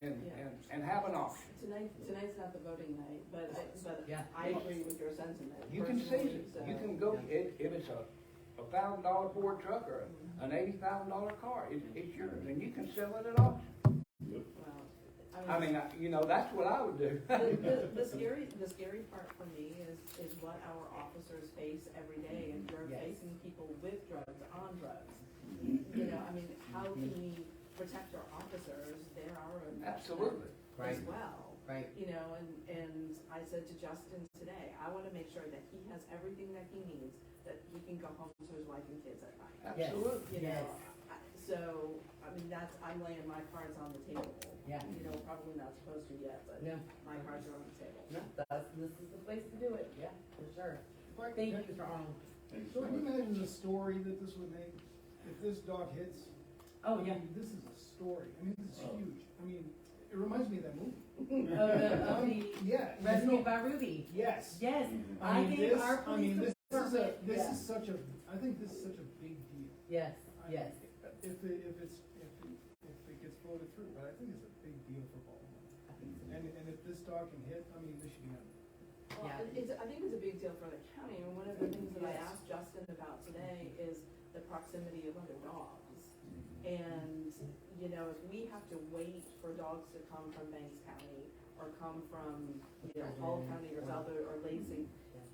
[SPEAKER 6] and have an auction.
[SPEAKER 3] Tonight's not the voting night, but
[SPEAKER 1] Yeah.
[SPEAKER 3] I agree with your sentiment.
[SPEAKER 6] You can seize it,
[SPEAKER 3] personally,
[SPEAKER 6] you
[SPEAKER 3] so-
[SPEAKER 6] can go, if it's a $1,000 Ford truck or an $80,000 car, it's yours, and you can sell it at auction.
[SPEAKER 3] Well,
[SPEAKER 6] I mean, you know, that's what I would do.
[SPEAKER 3] The scary part for me is what our officers face every day, and we're
[SPEAKER 1] Yes.
[SPEAKER 3] facing people with drugs, on drugs. You know, I mean, how can we protect our officers? They're our investment
[SPEAKER 6] Absolutely.
[SPEAKER 1] Right.
[SPEAKER 3] as well.
[SPEAKER 1] Right.
[SPEAKER 3] You know, and I said to Justin today, I wanna make sure that he has everything that he needs, that he can go home to his wife and kids at night.
[SPEAKER 6] Absolutely.
[SPEAKER 3] You know,
[SPEAKER 1] Yes.
[SPEAKER 3] So, I mean, I'm laying my cards on the table.
[SPEAKER 1] Yeah.
[SPEAKER 3] You know, probably not supposed to yet, but
[SPEAKER 1] No.
[SPEAKER 3] my cards are on the table.
[SPEAKER 1] No, this is the place to do it, yeah, for sure. Thank you, Mr. Arnold.
[SPEAKER 4] Thanks
[SPEAKER 7] So
[SPEAKER 4] so
[SPEAKER 7] can you
[SPEAKER 4] much.
[SPEAKER 7] imagine the story that this would make if this dog hits?
[SPEAKER 1] Oh,
[SPEAKER 7] I
[SPEAKER 1] yeah.
[SPEAKER 7] mean, this is a story. I mean, this is
[SPEAKER 4] Oh.
[SPEAKER 7] huge. I mean, it reminds me of that movie.
[SPEAKER 1] Of the
[SPEAKER 7] Yeah. you
[SPEAKER 1] Rescued
[SPEAKER 7] know-
[SPEAKER 1] by Ruby.
[SPEAKER 7] Yes.
[SPEAKER 1] Yes,
[SPEAKER 4] Mhm.
[SPEAKER 1] I
[SPEAKER 7] mean,
[SPEAKER 1] gave
[SPEAKER 7] this-
[SPEAKER 1] our
[SPEAKER 7] I mean,
[SPEAKER 1] police
[SPEAKER 7] this is
[SPEAKER 1] department.
[SPEAKER 7] this
[SPEAKER 1] yeah.
[SPEAKER 7] is such a. I think this is such a big deal.
[SPEAKER 1] Yes,
[SPEAKER 7] I-
[SPEAKER 1] yes.
[SPEAKER 7] If it gets floated through, but I think it's a big deal for Baltimore.
[SPEAKER 1] I think so.
[SPEAKER 7] And if this dog can hit, I mean, this should be.
[SPEAKER 3] Well,
[SPEAKER 1] Yeah.
[SPEAKER 3] I think it's a big deal for the county, and one of the things that I
[SPEAKER 1] Yes.
[SPEAKER 3] asked Justin about today is the proximity of other dogs. And, you know, if we have to wait for dogs to come from Banks County, or come from, you know, Hall County, or Southern, or Lansing,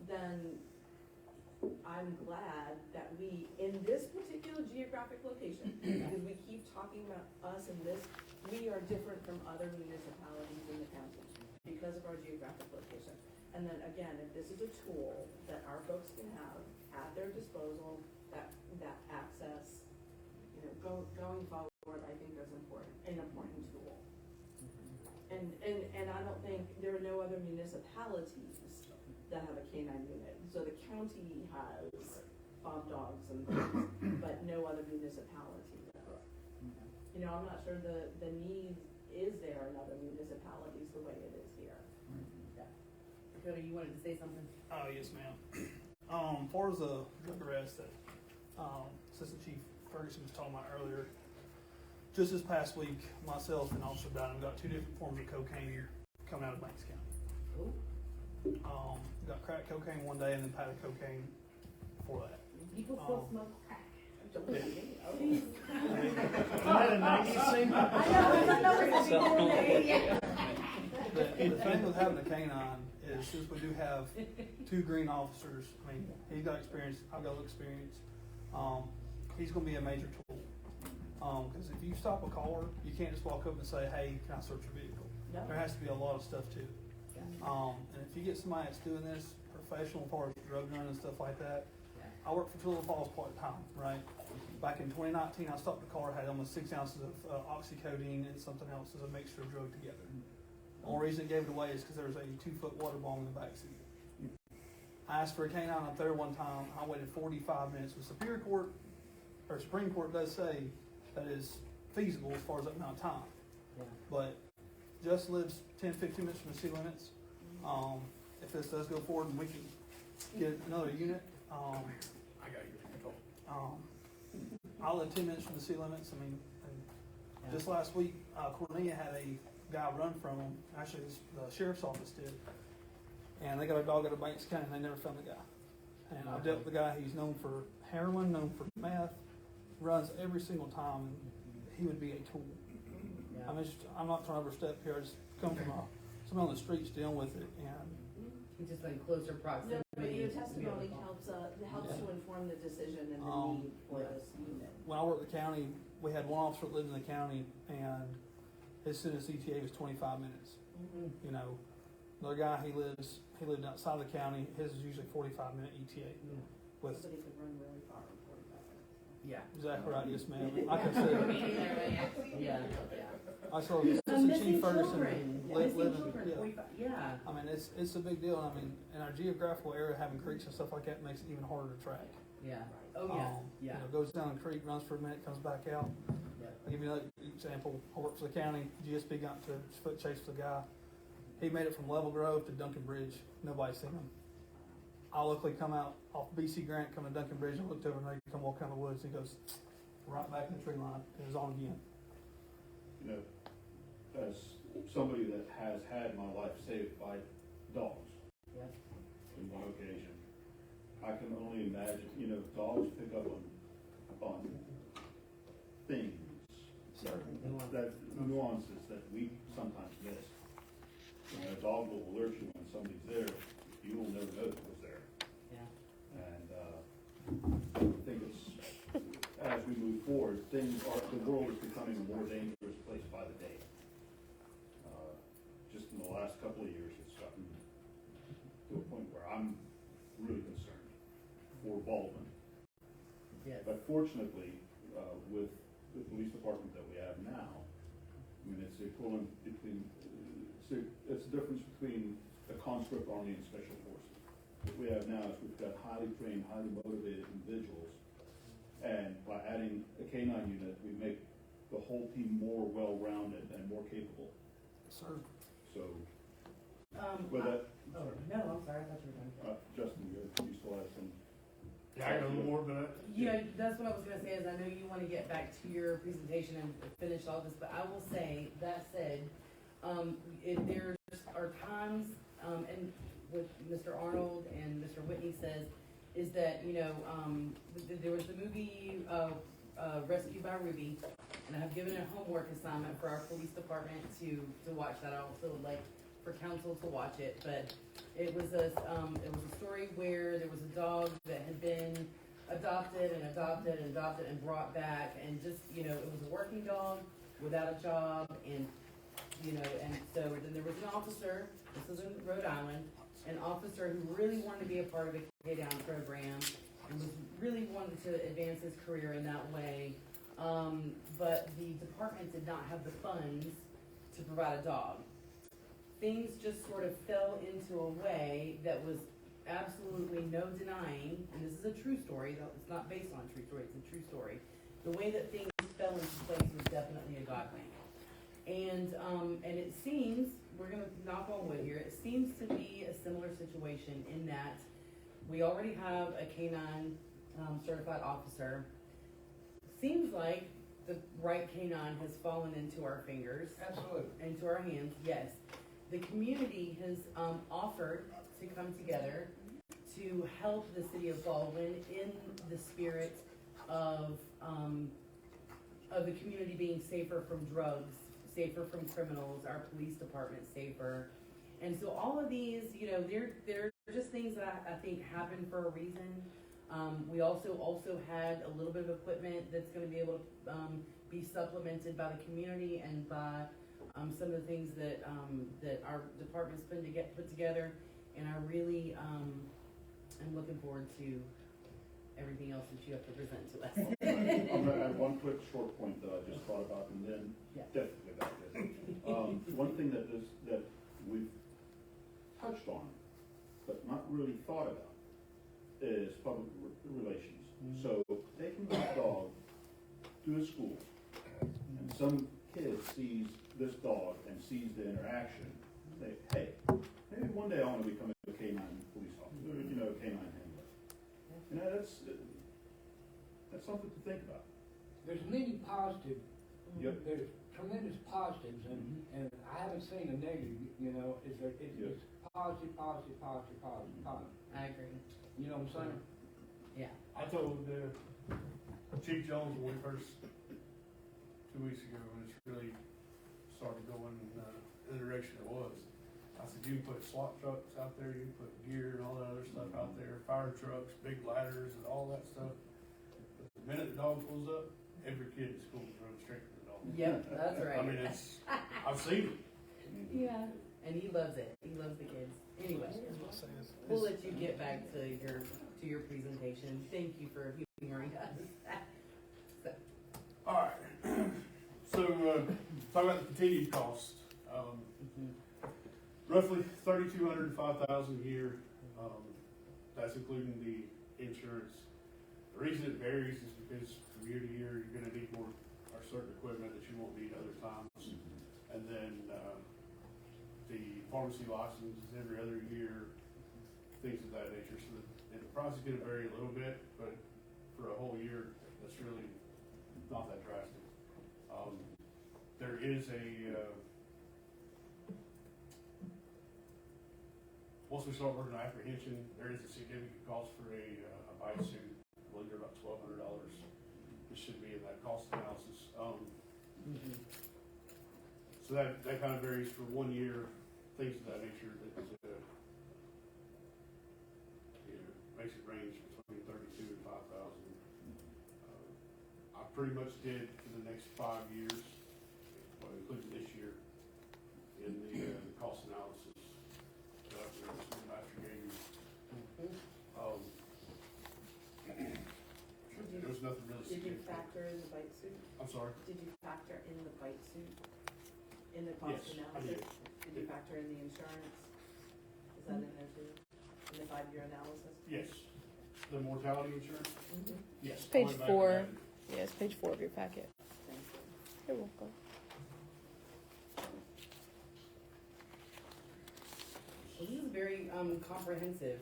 [SPEAKER 3] then I'm glad that we, in this particular geographic location, because we keep talking about us and this, we are different from other municipalities in the county because of our geographic location. And then again, if this is a tool that our folks can have at their disposal, that access, you know, going forward, I think is an important tool. And I don't think, there are no other municipalities that have a canine unit. So the county has fob dogs and things, but no other municipality does. You know, I'm not sure the need is there in other municipalities the way it is here.
[SPEAKER 1] Dakota, you wanted to say something?
[SPEAKER 8] Oh, yes, ma'am. Far as the drug arrest that, Assistant Chief Ferguson was talking about earlier, just this past week, myself and Officer Bynum got 2 different forms of cocaine coming out of Banks County.
[SPEAKER 1] Oh,
[SPEAKER 8] Got crack cocaine one day and then powder cocaine before that.
[SPEAKER 1] people still smoke crack.
[SPEAKER 3] Don't
[SPEAKER 8] Yeah.
[SPEAKER 3] you?
[SPEAKER 8] Isn't that a 90s thing?
[SPEAKER 1] I know it's a people yeah.
[SPEAKER 8] The thing with having a canine is since we do have 2 green officers, I mean, he's got experience, I've got a little experience, he's gonna be a major tool. Cause if you stop a car, you can't just walk up and say, hey, can I search your vehicle?
[SPEAKER 3] No.
[SPEAKER 8] There has to be a lot of stuff too. And if you get somebody that's doing this professional as far as drug running and stuff like that, I worked for Tulsa Falls part-time, right? Back in 2019, I stopped a car, had almost 6 ounces of oxycodone and something else as a mixture of drug together. The only reason it gave it away is because there was a 2-foot water bomb in the backseat. I asked for a canine up there one time. I waited 45 minutes. The Superior Court, or Supreme Court does say that is feasible as far as that amount of time.
[SPEAKER 1] Yeah.
[SPEAKER 8] But Just lives 10, 15 minutes from the city limits. If this does go forward and we can get another unit,
[SPEAKER 5] I got you.
[SPEAKER 8] I live 10 minutes from the city limits. I mean, and just last week, Cornelia had a guy run from them. Actually, the sheriff's office did. And they got a dog out of Banks County and they never found the guy. And I dealt with the guy, he's known for heroin, known for meth, runs every single time, and he would be a tool.
[SPEAKER 1] Yeah.
[SPEAKER 8] I'm not trying to overstep here, I just come from someone on the streets dealing with it, and
[SPEAKER 1] It's just like closer
[SPEAKER 3] No,
[SPEAKER 1] proximity.
[SPEAKER 3] but your
[SPEAKER 1] to be able
[SPEAKER 3] testimony
[SPEAKER 1] to-
[SPEAKER 3] helps
[SPEAKER 8] Yeah.
[SPEAKER 3] to inform the decision and the
[SPEAKER 8] Um,
[SPEAKER 3] need for this unit.
[SPEAKER 8] when I worked in the county, we had one officer that lived in the county, and his soonest ETA was 25 minutes.
[SPEAKER 1] Mhm.
[SPEAKER 8] You know, another guy, he lived outside of the county, his is usually 45-minute ETA. With,
[SPEAKER 3] Somebody could run really far in 45 minutes.
[SPEAKER 1] Yeah.
[SPEAKER 8] exactly right, yes ma'am. Like I said,
[SPEAKER 1] Yeah.
[SPEAKER 8] I saw
[SPEAKER 1] The
[SPEAKER 8] Assistant
[SPEAKER 1] missing
[SPEAKER 8] Chief Ferguson
[SPEAKER 1] children,
[SPEAKER 8] living,
[SPEAKER 1] missing children,
[SPEAKER 8] yeah.
[SPEAKER 1] 45 yeah.
[SPEAKER 8] I mean, it's a big deal, and I mean, in our geographical area, having creeks and stuff like that makes it even harder to track.
[SPEAKER 1] Yeah. Oh, yeah, yeah.
[SPEAKER 8] You know, goes down the creek, runs for a minute, comes back out.
[SPEAKER 1] Yeah.
[SPEAKER 8] I'll give you another example. I worked for the county, GSP got into a foot chase with a guy. He made it from Level Grove to Duncan Bridge. Nobody's seen him. I luckily come out off BC Grant, come to Duncan Bridge, and looked over and they come walk out of the woods. He goes right back in the tree line. It was on again.
[SPEAKER 4] You know, as somebody that has had my life saved by dogs
[SPEAKER 1] Yeah.
[SPEAKER 4] in one occasion, I can only imagine, you know, dogs pick up on things, that nuances that we sometimes miss. You know, a dog will alert you when somebody's there, you will never know it was there.
[SPEAKER 1] Yeah.
[SPEAKER 4] And, I think it's, as we move forward, the world is becoming a more dangerous place by the day. Just in the last couple of years, it's gotten to a point where I'm really concerned for Baldwin.
[SPEAKER 1] Yes.
[SPEAKER 4] But fortunately, with police department that we have now, I mean, it's the equivalent between, it's the difference between a conscript army and special forces. What we have now is we've got highly trained, highly motivated individuals, and by adding a K-9 unit, we make the whole team more well-rounded and more capable.
[SPEAKER 8] Sir,
[SPEAKER 4] So, with that,
[SPEAKER 1] Oh, no, I'm sorry, I thought you were done.
[SPEAKER 4] Justin, you still have some?
[SPEAKER 5] Yeah, I got a little more, but
[SPEAKER 1] Yeah, that's what I was gonna say, is I know you wanna get back to your presentation and finish all this, but I will say, that said, there are times, and what Mr. Arnold and Mr. Whitney says, is that, there was the movie, Rescued by Ruby, and I have given a homework assignment for our police department to watch that. I also would like for council to watch it, but it was a story where there was a dog that had been adopted and brought back, and just, it was a working dog without a job, and so then there was an officer, this was in Rhode Island, an officer who really wanted to be a part of the K-Down program, and was really wanted to advance his career in that way, but the department did not have the funds to provide a dog. Things just sort of fell into a way that was absolutely no denying, and this is a true story, though it's not based on a true story, it's a true story. The way that things fell into place was definitely a God thing. And it seems, we're gonna knock on wood here, it seems to be a similar situation in that we already have a K-9 certified officer. Seems like the right K-9 has fallen into our fingers.
[SPEAKER 6] Absolutely.
[SPEAKER 1] Into our hands, yes. The community has offered to come together to help the city of Baldwin in the spirit of the community being safer from drugs, safer from criminals, our police department safer. And so all of these, they're just things that I think happen for a reason. We also had a little bit of equipment that's gonna be able to be supplemented by the community and by some of the things that our department's put together, and I really am looking forward to everything else that you have to present to us.
[SPEAKER 4] I'm gonna add one quick short point that I just thought about, and then
[SPEAKER 1] Yeah.
[SPEAKER 4] definitely about this. One thing that we've touched on, but not really thought about, is public relations.
[SPEAKER 1] Mm-hmm.
[SPEAKER 4] So taking this dog to a school, and some kid sees this dog and sees the interaction, say, hey, maybe one day I want to become a K-9 police officer, a K-9 handler. That's something to think about.
[SPEAKER 6] There's many positive,
[SPEAKER 4] Yep.
[SPEAKER 6] there's tremendous positives, and I haven't seen a negative, it's positive.
[SPEAKER 1] I agree.
[SPEAKER 6] You know what I'm saying?
[SPEAKER 1] Yeah.
[SPEAKER 5] I told Chief Jones when we first, 2 weeks ago, when it's really started going in the direction it was, I said, you can put SWAT trucks out there, you can put gear and all that other stuff out there, fire trucks, big ladders and all that stuff. But the minute the dog pulls up, every kid in school is running straight to the dog.
[SPEAKER 1] Yep, that's right.
[SPEAKER 5] I mean, I've seen it.
[SPEAKER 1] Yeah, and he loves it. He loves the kids. Anyway, we'll let you get back to your presentation. Thank you for humoring us. So,
[SPEAKER 5] All right. So, talk about the continued cost. Roughly $3,200 to $5,000 a year. That's including the insurance. The reason it varies is because from year to year, you're going to need more or certain equipment that you won't need other times. And then the pharmacy license is every other year, things of that nature. So the price is going to vary a little bit, but for a whole year, that's really not that drastic. There is once we start working on apprehension, there is a significant cost for a bite suit. I believe they're about $1,200. This should be in that cost analysis. So that kind of varies for 1 year, things of that nature. That makes it range between $32,000 and $5,000. I pretty much did for the next 5 years, including this year, in the cost analysis. There was nothing really
[SPEAKER 3] Did you
[SPEAKER 5] significant.
[SPEAKER 3] factor in the bite suit?
[SPEAKER 5] I'm sorry?
[SPEAKER 3] Did you factor in the bite suit in the cost
[SPEAKER 5] Yes, I
[SPEAKER 3] analysis?
[SPEAKER 5] did.
[SPEAKER 3] Did you factor in the insurance? Is that in there too? In the 5-year analysis?
[SPEAKER 5] Yes. The mortality insurance?
[SPEAKER 3] Mm-hmm.
[SPEAKER 5] Yes. I
[SPEAKER 9] Page
[SPEAKER 5] went back
[SPEAKER 9] 4.
[SPEAKER 5] and added it.
[SPEAKER 9] Yes, page 4 of your packet.
[SPEAKER 3] Thank you.
[SPEAKER 9] You're welcome.
[SPEAKER 1] Well, this is very comprehensive.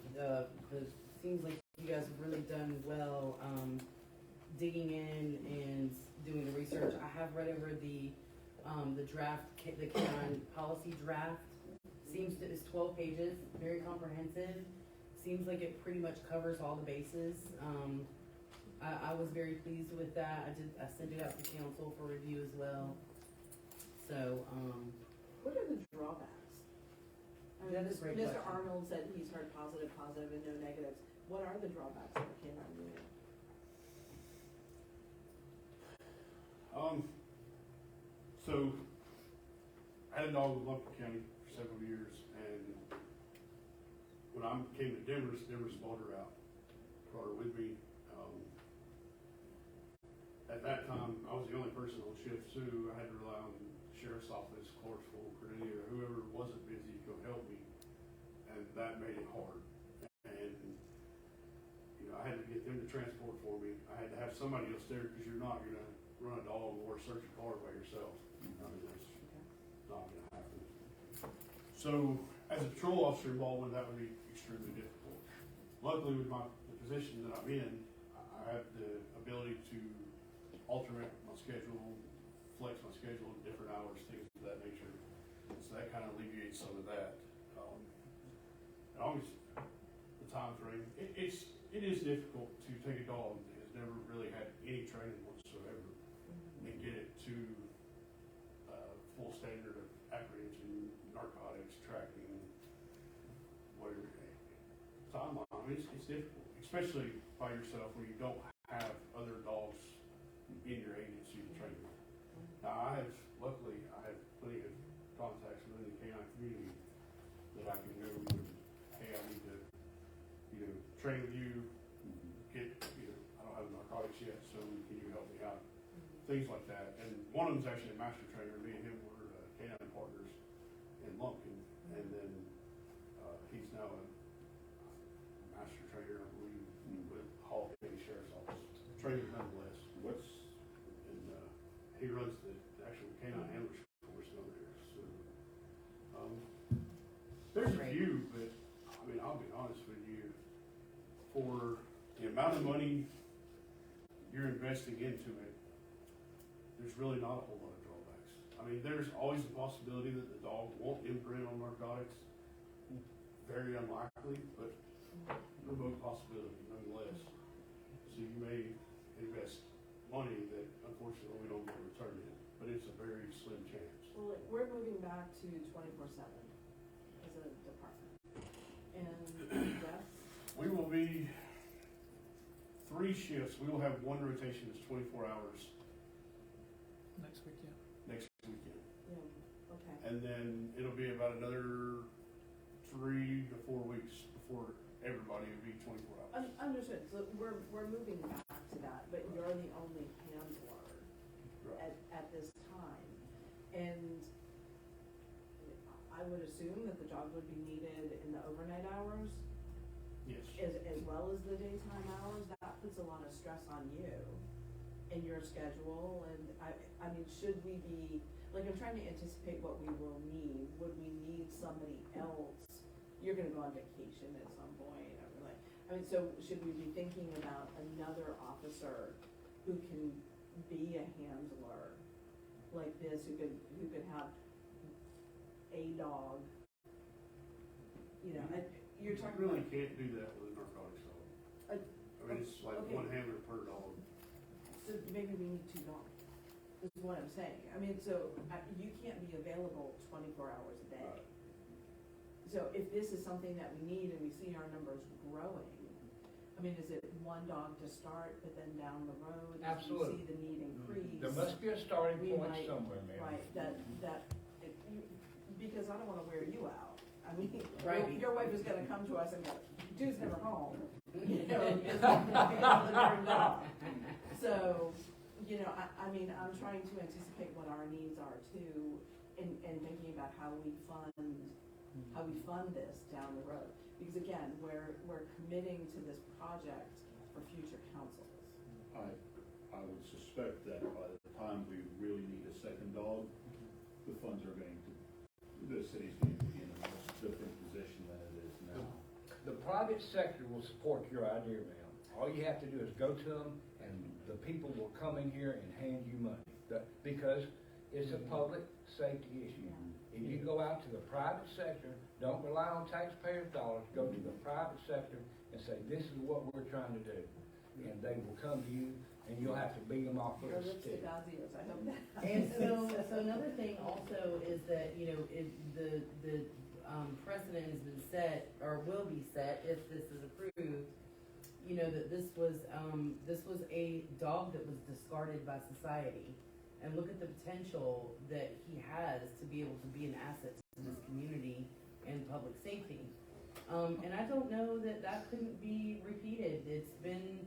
[SPEAKER 1] Seems like you guys have really done well digging in and doing the research. I have read over the draft, the canine policy draft. It's 12 pages, very comprehensive. Seems like it pretty much covers all the bases. I was very pleased with that. I sent it out to council for review as well. So,
[SPEAKER 3] What are the drawbacks? I mean,
[SPEAKER 1] That is a great
[SPEAKER 3] Mr.
[SPEAKER 1] question.
[SPEAKER 3] Arnold said he's heard positive, and no negatives. What are the drawbacks of a canine unit?
[SPEAKER 5] So, I had a dog with Lumpkin County for several years, and when I came to Denver bought her out, brought her with me. At that time, I was the only person on shift, so I had to rely on the sheriff's office, Clarksville, Cornelia, whoever wasn't busy could help me, and that made it hard. And, you know, I had to get them to transport for me. I had to have somebody else there, because you're not gonna run a dog or search a car by yourself. I mean, that's not gonna happen. So, as a patrol officer in Baldwin, that would be extremely difficult. Luckily, with the position that I'm in, I have the ability to alternate my schedule, flex my schedule at different hours, things of that nature. So that kind of alleviates some of that. And always, the time frame, it is difficult to take a dog that has never really had any training whatsoever and get it to full standard of apprehension, narcotics, tracking, whatever. Timeline, I mean, it's difficult, especially by yourself where you don't have other dogs in your agency to train with. Now, luckily, I have plenty of contacts within the canine community that I can go and, hey, I need to, train with you, I don't have narcotics yet, so can you help me out? Things like that. And one of them's actually a master trainer. Me and him were canine partners in Lumpkin, and then he's now a master trainer, I believe, with Hall County Sheriff's Office. Trainer nonetheless. And he runs the actual canine handlers course over there. So there's a few, but I mean, I'll be honest with you. For the amount of money you're investing into it, there's really not a whole lot of drawbacks. I mean, there's always a possibility that the dog won't imprint on narcotics. Very unlikely, but remote possibility nonetheless. So you may invest money that unfortunately we don't get a return in, but it's a very slim chance.
[SPEAKER 3] Well, we're moving back to 24/7 as a department. And Jeff,
[SPEAKER 5] We will be 3 shifts. We will have one rotation that's 24 hours
[SPEAKER 8] Next weekend.
[SPEAKER 5] next weekend.
[SPEAKER 3] yeah, okay.
[SPEAKER 5] And then it'll be about another 3 to 4 weeks before everybody will be 24 hours.
[SPEAKER 3] Understood, so we're moving back to that, but you're the only handler
[SPEAKER 5] Right.
[SPEAKER 3] at this time. And I would assume that the dog would be needed in the overnight hours
[SPEAKER 5] Yes.
[SPEAKER 3] as well as the daytime hours. That puts a lot of stress on you and your schedule, and I mean, should we be, like, I'm trying to anticipate what we will need. Would we need somebody else? You're gonna go on vacation at some point, or like, I mean, so should we be thinking about another officer who can be a handler like this, who could have a dog? And you're talking
[SPEAKER 5] You really
[SPEAKER 3] about.
[SPEAKER 5] can't do that with a narcotics dog. I mean, it's like
[SPEAKER 3] Okay.
[SPEAKER 5] 1 handler per dog.
[SPEAKER 3] So maybe we need 2 dogs, is what I'm saying. I mean, so you can't be available 24 hours a day.
[SPEAKER 5] Right.
[SPEAKER 3] So if this is something that we need and we see our numbers growing, I mean, is it 1 dog to start, but then down the road, as we
[SPEAKER 6] Absolutely.
[SPEAKER 3] see the need increase?
[SPEAKER 6] There must be a starting
[SPEAKER 3] we
[SPEAKER 6] point
[SPEAKER 3] might-
[SPEAKER 6] somewhere, man.
[SPEAKER 3] Right, because I don't wanna wear you out. I mean,
[SPEAKER 1] Right.
[SPEAKER 3] your wife is gonna come to us and go, dude's never home. During the dog. So, You know, I mean, I'm trying to anticipate what our needs are too, and thinking about how we fund this down the road. Because again, we're committing to this project for future councils.
[SPEAKER 4] I would suspect that by the time we really need a second dog, the funds are going to, the city's going to be in a much different position than it is now.
[SPEAKER 6] The private sector will support your idea, ma'am. All you have to do is go to them, and the people will come in here and hand you money. Because it's a public safety issue. If you go out to the private sector, don't rely on taxpayers' dollars, go to the private sector and say, this is what we're trying to do. And they will come to you, and you'll have to beat them off with
[SPEAKER 3] Your
[SPEAKER 6] a
[SPEAKER 3] lips to
[SPEAKER 6] stick.
[SPEAKER 3] God's ears, I hope that.
[SPEAKER 1] And so another thing also is that, you know, the precedent has been set, or will be set if this is approved, you know, that this was a dog that was discarded by society. And look at the potential that he has to be able to be an asset to this community and public safety. And I don't know that couldn't be repeated. It's been,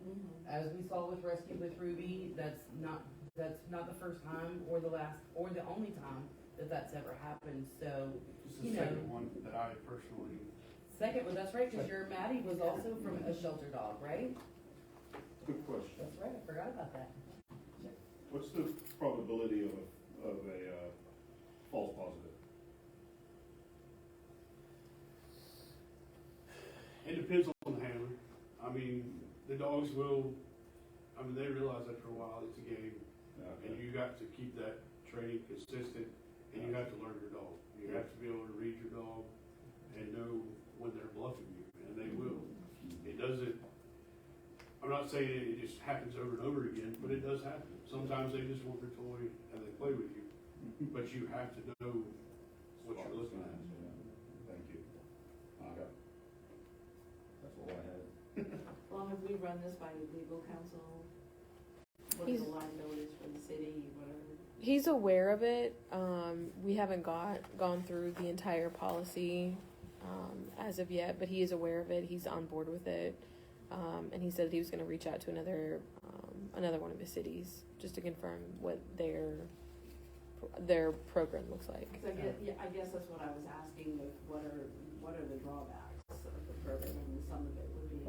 [SPEAKER 1] as we saw with Rescue with Ruby, that's not the first time or the last or the only time that's ever happened. So,
[SPEAKER 5] This is the second one that I personally,
[SPEAKER 1] well, that's right, because your Maddie was also from a shelter dog, right?
[SPEAKER 4] Good question.
[SPEAKER 1] That's right, I forgot about that.
[SPEAKER 4] What's the probability of a false positive?
[SPEAKER 5] it depends on the handler. I mean, the dogs will, they realize after a while it's a game. And you got to keep that training consistent, and you have to learn your dog. You have to be able to read your dog and know when they're bluffing you, and they will. It doesn't, I'm not saying it just happens over and over again, but it does happen. Sometimes they just want their toy and they play with you, but you have to know what you're looking at.
[SPEAKER 4] Thank you. Okay. That's all I had.
[SPEAKER 3] Well, have we run this by legal counsel? What are the liabilities for the city, whatever?
[SPEAKER 9] He's aware of it. We haven't gone through the entire policy as of yet, but he is aware of it. He's on board with it, and he said he was going to reach out to another one of his cities just to confirm what their program looks like.
[SPEAKER 3] So I guess that's what I was asking, with what are the drawbacks of the program, and some of it would be,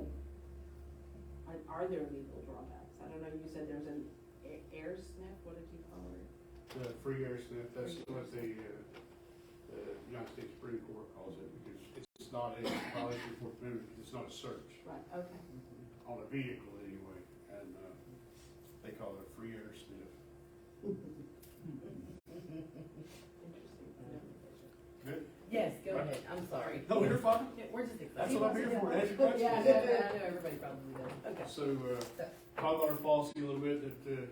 [SPEAKER 3] are there legal drawbacks? I don't know, you said there's an air sniff, what did you call it?
[SPEAKER 5] The free air sniff, that's what the United States Supreme Court calls it, because it's not a violation for food, it's not a search.
[SPEAKER 3] Right, okay.
[SPEAKER 5] On a vehicle anyway, and they call it a free air sniff.
[SPEAKER 3] Interesting.
[SPEAKER 5] Good?
[SPEAKER 1] Yes, go ahead, I'm sorry.
[SPEAKER 5] No, you're fine.
[SPEAKER 1] We're just excited.
[SPEAKER 5] That's what I'm here for, answer questions.
[SPEAKER 1] Yeah, I know everybody probably does, okay.
[SPEAKER 5] So, talk about our policy a little bit, that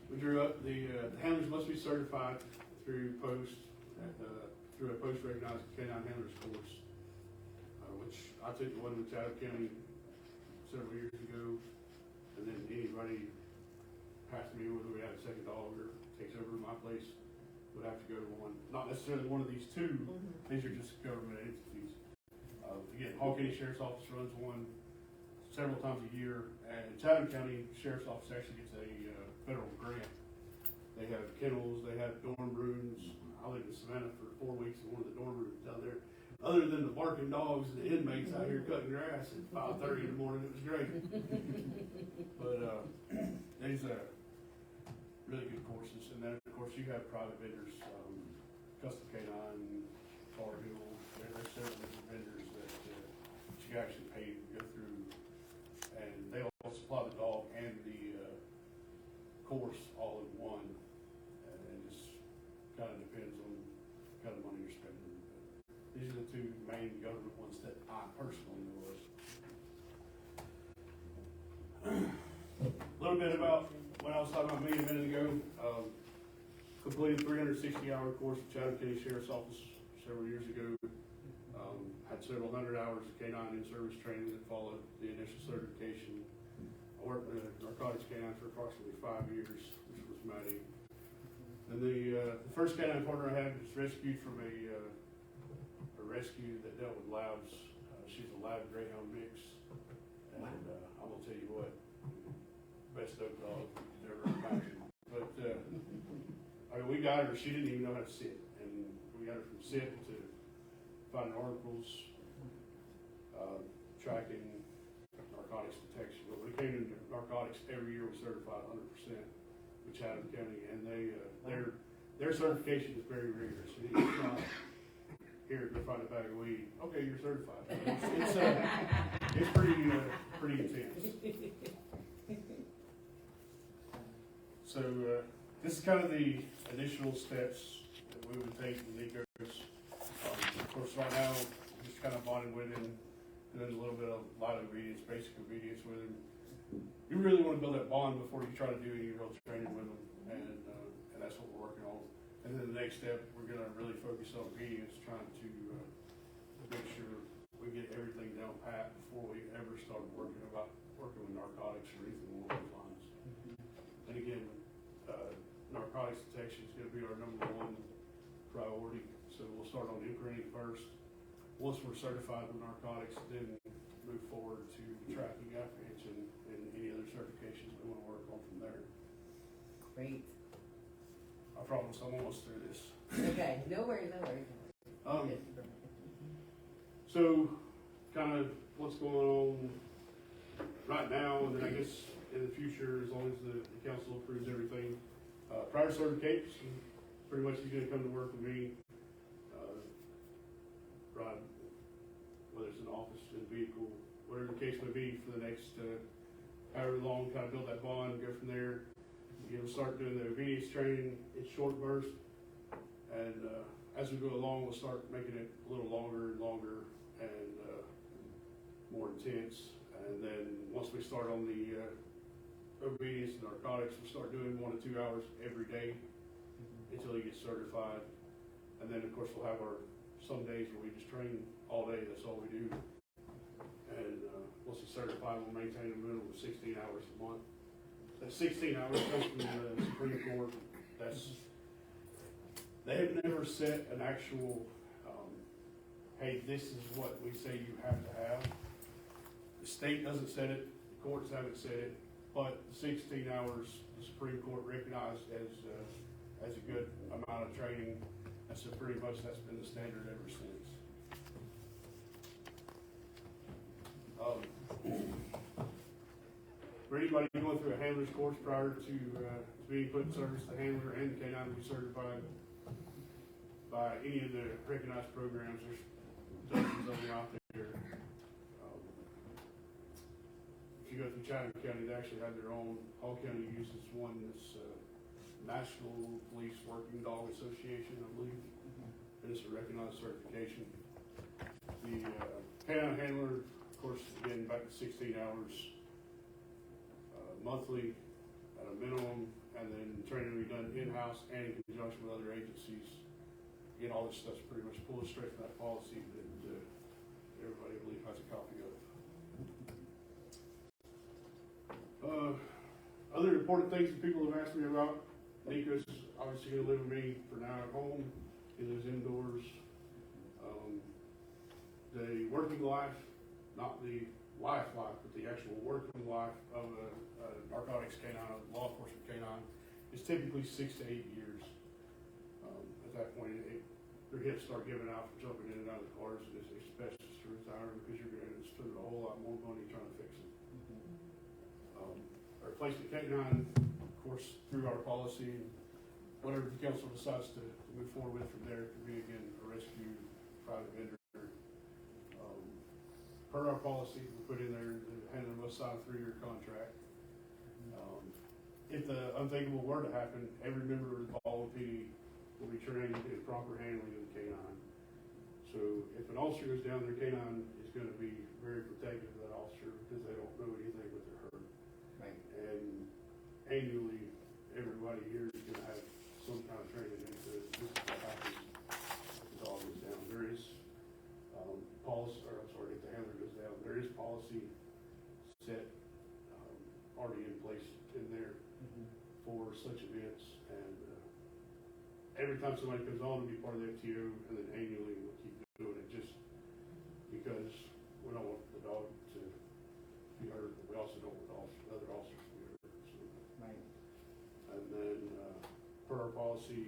[SPEAKER 5] we drew up, the handlers must be certified through through a post-recognized canine handlers course, which I took the one in Chatham County several years ago, and then anybody past me, whether we have a second dog or takes over my place, would have to go to one, not necessarily one of these two, these are just government entities. Again, Hall County Sheriff's Office runs one several times a year, and Chatham County Sheriff's Office actually gets a federal grant. They have kennels, they have dorm rooms. I lived in Savannah for 4 weeks in one of the dorm rooms down there. Other than the barking dogs and the inmates out here cutting grass at 5:30 in the morning, it was great. But these are really good courses, and then of course you have private vendors, Custom Canine, Tar Heel. There's several different vendors that you actually pay to go through, and they all supply the dog and the course all in one, and it just kind of depends on the kind of money you're spending. But these are the two main government ones that I personally know of. A little bit about what I was talking about me a minute ago. Completed 360-hour course at Chatham County Sheriff's Office several years ago. Had several hundred hours of canine in-service training that followed the initial certification. I worked with narcotics canine for approximately 5 years, which was Maddie. And the first canine partner I had was rescued from a rescue that dealt with labs. She's a lab greyhound mix, and I'm gonna tell you what, best dope dog you've ever imagine. But, I mean, we got her, she didn't even know how to sit, and we got her from sit to finding articles, tracking narcotics detection. But when it came to narcotics, every year we certified 100%, with Chatham County, and their certification is very rigorous. It's not, here, go find a bag of weed. Okay, you're certified. It's pretty intense. So, this is kind of the initial steps that we would take with Nikos. Of course, right now, just kind of bonding with him, doing a little bit of light obedience, basic obedience with him. You really want to build that bond before you try to do any real training with him, and that's what we're working on. And then the next step, we're going to really focus on obedience, trying to make sure we get everything down pat before we ever start working with narcotics or anything along those lines. And again, narcotics detection is going to be our #1 priority. So we'll start on imprinting first. Once we're certified with narcotics, then move forward to tracking apprehension and any other certifications we want to work on from there.
[SPEAKER 1] Great.
[SPEAKER 5] I promise I'm almost through this.
[SPEAKER 1] Okay, no worries, no worries. Good.
[SPEAKER 5] So, kind of what's going on right now, and then I guess in the future, as long as the council approves everything. Prior certification, pretty much he's gonna come to work with me, ride, whether it's an office, in a vehicle, whatever the case may be, for the next, however long, kind of build that bond, go from there. You'll start doing the obedience training in short bursts, and as we go along, we'll start making it a little longer and longer and more intense. And then once we start on the obedience and narcotics, we'll start doing 1 to 2 hours every day until you get certified. And then, of course, we'll have some days where we just train all day. That's all we do. And once he's certified, we'll maintain a minimum of 16 hours a month. That 16 hours comes from the Supreme Court. They have never set an actual, hey, this is what we say you have to have. The state doesn't set it, the courts haven't set it, but 16 hours, the Supreme Court recognized as a good amount of training, and so pretty much that's been the standard ever since. For anybody going through a handler's course prior to being put in service, the handler and the K9 will be certified by any of the recognized programs. There's dozens of them out there. If you go through Chatham County, they actually have their own. Hall County uses one that's National Police Working Dog Association, I believe, and it's a recognized certification. The K9 handler, of course, again, back to 16 hours monthly at a minimum, and then training will be done in-house and in conjunction with other agencies. Again, all this stuff's pretty much pulled straight from that policy that everybody, I believe, has a copy of. Other important things that people have asked me about, Nikos is obviously going to live with me for now at home. He lives indoors. The working life, not the life, but the actual working life of a narcotics K9, law enforcement K9, is typically 6 to 8 years. At that point, their hips start giving out for jumping in and out of the cars, and it's best to retire because you're going to spend a whole lot more money trying to fix it. Our replacement K9, of course, through our policy, whatever the council decides to move forward with from there, could be, again, a rescue, private vendor. Per our policy, we put in there, the handler must sign a 3-year contract. If the unthinkable were to happen, every member of the Baldwin PD will be trained in proper handling of the K9. So if an officer goes down there, K9 is going to be very protective of that officer because they don't know anything but they're hurt.
[SPEAKER 1] Right.
[SPEAKER 5] And annually, everybody here is going to have some kind of training into this is what happens if the dog goes down. There is if the handler goes down, there is policy set already in place in there for such events. And every time somebody comes on to be part of the FTO, and then annually we'll keep doing it just because we don't want the dog to be hurt, but we also don't want other officers to be hurt. So,
[SPEAKER 1] Right.
[SPEAKER 5] policy,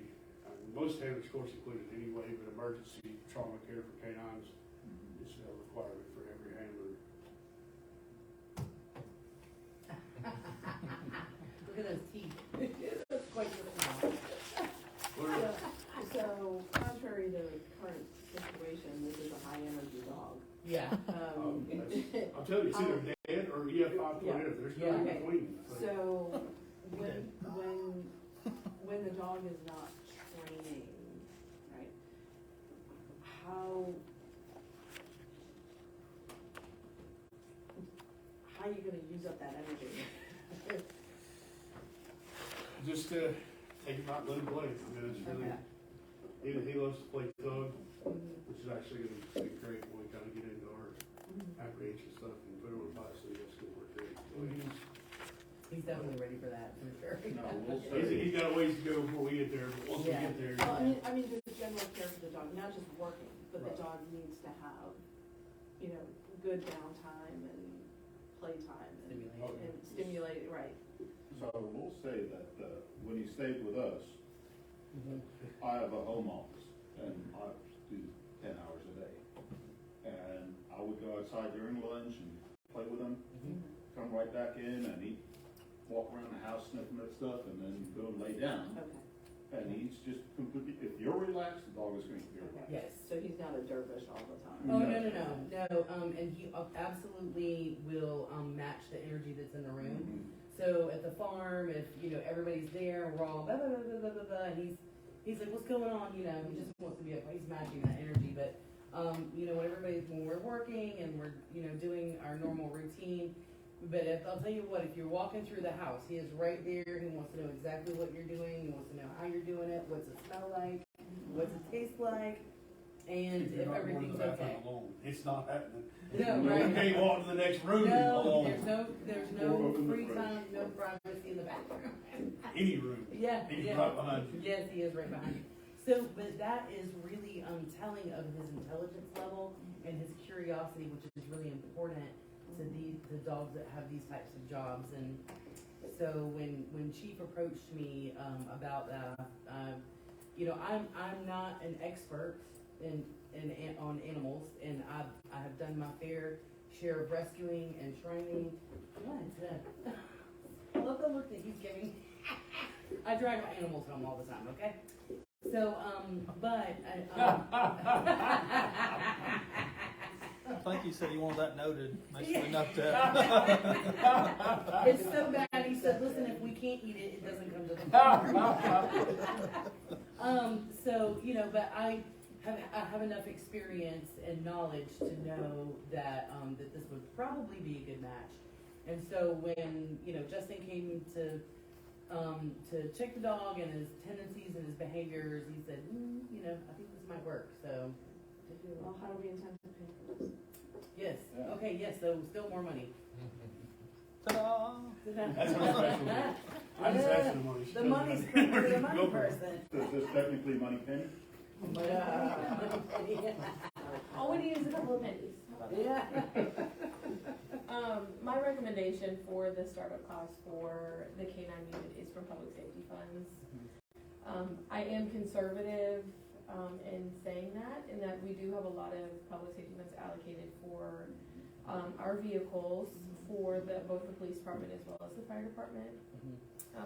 [SPEAKER 5] most handlers course included anyway, but emergency trauma care for canines is a requirement for every handler.
[SPEAKER 1] Look at those teeth. That's quite good.
[SPEAKER 3] So contrary to the current situation, this is a high energy dog.
[SPEAKER 1] Yeah.
[SPEAKER 5] I'm telling you, it's either dead or EF5 tornado, there's no in
[SPEAKER 1] Yeah.
[SPEAKER 5] between.
[SPEAKER 3] So when the dog is not training, right? How are you gonna use up that energy?
[SPEAKER 5] Just take him out and let him play. I mean, it's really, he loves to play tug, which is actually gonna be great when we kind of get into our apprehension stuff and put him on a bike, so that's gonna work great. So
[SPEAKER 1] He's definitely ready for that, for sure.
[SPEAKER 4] No, we'll say,
[SPEAKER 5] he's got a ways to go before we get there, but once we
[SPEAKER 1] Yeah.
[SPEAKER 5] get there.
[SPEAKER 3] Well, I mean, just general care for the dog, not just working, but the
[SPEAKER 5] Right.
[SPEAKER 3] dog needs to have, you know, good downtime and playtime and stimulate, right?
[SPEAKER 4] so we'll say that, when he stayed with us, I have a home office, and I do 10 hours a day. And I would go outside during lunch and play with him, come right back in, and he'd walk around the house sniffing at stuff, and then go and lay down.
[SPEAKER 3] Okay,
[SPEAKER 4] And he's just completely, if you're relaxed, the dog is going to be relaxed.
[SPEAKER 1] Yes.
[SPEAKER 3] so he's not a dervish all the time.
[SPEAKER 1] Oh, no, and he absolutely will, match the energy that's in the room. So at the farm, if, everybody's there, we're all blah, blah, blah, blah, blah, blah, blah, and he's like, what's going on, he just wants to be up, he's matching that energy, but, when we're working and we're, doing our normal routine, but I'll tell you what, if you're walking through the house, he is right there, he wants to know exactly what you're doing, he wants to know how you're doing it, what's it smell like, what's it taste like, and
[SPEAKER 5] You're
[SPEAKER 1] if
[SPEAKER 5] not going to
[SPEAKER 1] everything's
[SPEAKER 5] the bathroom
[SPEAKER 1] okay.
[SPEAKER 5] alone. It's not happening.
[SPEAKER 1] No,
[SPEAKER 5] You
[SPEAKER 1] right.
[SPEAKER 5] can't walk to the next room
[SPEAKER 1] No,
[SPEAKER 5] alone.
[SPEAKER 1] there's
[SPEAKER 4] Or
[SPEAKER 1] no
[SPEAKER 4] open the
[SPEAKER 1] free
[SPEAKER 4] fridge.
[SPEAKER 1] time, no privacy in the bathroom.
[SPEAKER 5] Any room.
[SPEAKER 1] Yeah,
[SPEAKER 5] He's
[SPEAKER 1] yeah.
[SPEAKER 5] right behind you.
[SPEAKER 1] Yes, he is right behind you. So, but that is really, telling of his intelligence level and his curiosity, which is really important to the dogs that have these types of jobs. And so when Chief approached me, about that, I'm not an expert on animals, and I have done my fair share of rescuing and training. What? I love the look that he's giving. I drag my animals home all the time, okay? So,
[SPEAKER 8] I think he said he wanted that noted. Make sure we note that.
[SPEAKER 1] it's so bad, he said, listen, if we can't eat it, it doesn't come to the farm. But I have enough experience and knowledge to know that, that this would probably be a good match. And so when, Justin came to check the dog and his tendencies and his behaviors, he said, I think this might work, so.
[SPEAKER 3] Well, how do we intend to pay for this?
[SPEAKER 1] Yes,
[SPEAKER 4] Yeah.
[SPEAKER 1] okay, yes, so still more money.
[SPEAKER 8] Ta-da!
[SPEAKER 5] That's what I'm asking. I just asked the money.
[SPEAKER 1] The money's for the money person.
[SPEAKER 4] Is this technically money penny?
[SPEAKER 2] All we need is a couple of pennies. How about that?
[SPEAKER 1] Yeah.
[SPEAKER 2] My recommendation for the startup cost for the K-9 unit is from public safety funds. I am conservative, in saying that, in that we do have a lot of public safety funds allocated for, our vehicles for both the police department as well as the fire department.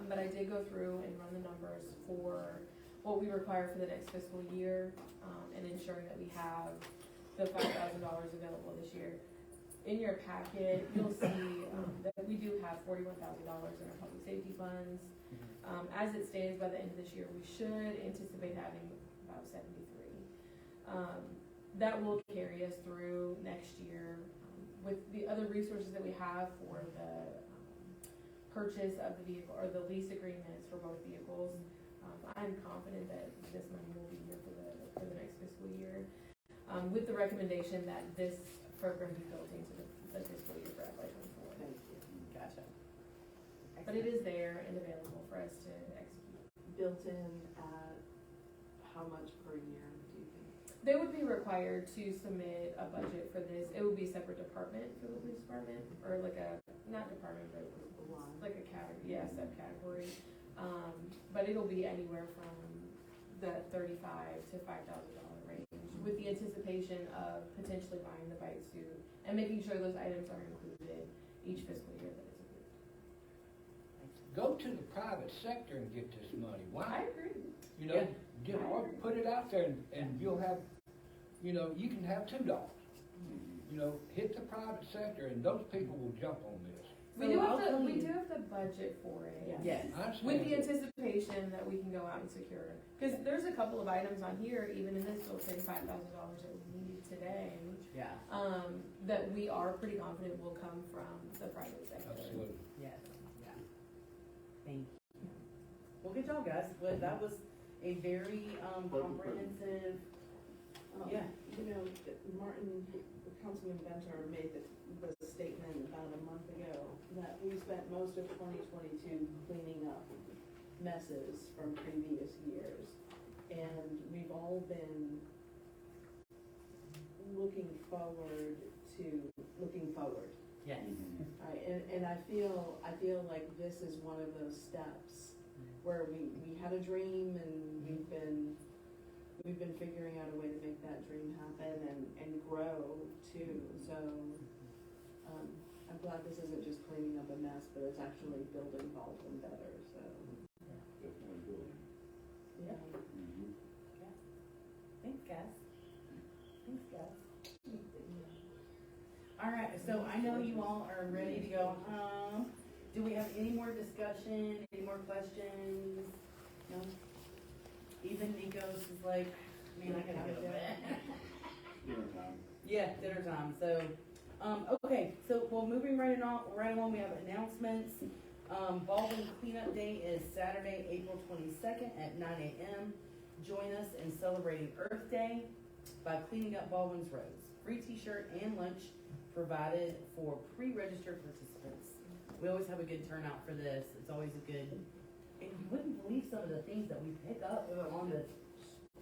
[SPEAKER 2] But I did go through and run the numbers for what we require for the next fiscal year, and ensuring that we have the $5,000 available this year. In your packet, you'll see, that we do have $41,000 in our public safety funds. As it stands, by the end of this year, we should anticipate having about 73. That will carry us through next year, with the other resources that we have for the purchase of the vehicle, or the lease agreements for both vehicles. I'm confident that this money will be here for the next fiscal year, with the recommendation that this program be built into the fiscal year for FY '24.
[SPEAKER 3] Thank you.
[SPEAKER 1] Gotcha.
[SPEAKER 2] But it is there and available for us to execute.
[SPEAKER 3] Built in at how much per year, do you think?
[SPEAKER 2] They would be required to submit a budget for this. It would be a separate department for the police department, or like a, not department, but like a category, subcategory. But it'll be anywhere from the $35 to $5,000 range, with the anticipation of potentially buying the bite suit and making sure those items are included each fiscal year that it's approved.
[SPEAKER 6] Go to the private sector and get this money.
[SPEAKER 2] I
[SPEAKER 6] Why?
[SPEAKER 2] agree.
[SPEAKER 6] You know, put it out there and you'll have, you know, you can have $2. You know, hit the private sector and those people will jump on this.
[SPEAKER 2] We
[SPEAKER 1] So
[SPEAKER 2] do
[SPEAKER 1] I'll
[SPEAKER 2] have
[SPEAKER 1] tell
[SPEAKER 2] we
[SPEAKER 1] you-
[SPEAKER 2] do have the budget for it.
[SPEAKER 1] Yes.
[SPEAKER 6] I understand.
[SPEAKER 2] With the anticipation that we can go out and secure, because there's a couple of items on here, even in this, it'll say $5,000 that we need today,
[SPEAKER 1] Yeah,
[SPEAKER 2] that we are pretty confident will come from the private sector.
[SPEAKER 6] Absolutely.
[SPEAKER 1] yes, yeah. Thank you. Well, good job, guys. Well, that was a very, comprehensive, yeah.
[SPEAKER 3] You know, Martin, Councilman Venter made the statement about a month ago that we spent most of 2022 cleaning up messes from previous years. And we've all been looking forward.
[SPEAKER 1] Yes.
[SPEAKER 3] Right, and I feel like this is one of those steps where we had a dream and we've been figuring out a way to make that dream happen and grow too. So, I'm glad this isn't just cleaning up a mess, but it's actually building Baldwin better, so,
[SPEAKER 4] Definitely good.
[SPEAKER 3] yeah.
[SPEAKER 1] Thanks, guys. Thanks, guys. All right, so I know you all are ready to go home. Do we have any more discussion, any more questions? No? Even Nikos is like, man, I gotta go to bed.
[SPEAKER 4] Dinner time.
[SPEAKER 1] Yeah, dinner time, so, okay, so, well, moving right along, we have announcements. Baldwin Cleanup Day is Saturday, April 22nd at 9 a.m. Join us in celebrating Earth Day by cleaning up Baldwin's roads. Free t-shirt and lunch provided for pre-registered participants. We always have a good turnout for this. It's always a good, and you wouldn't believe some of the things that we pick up on the,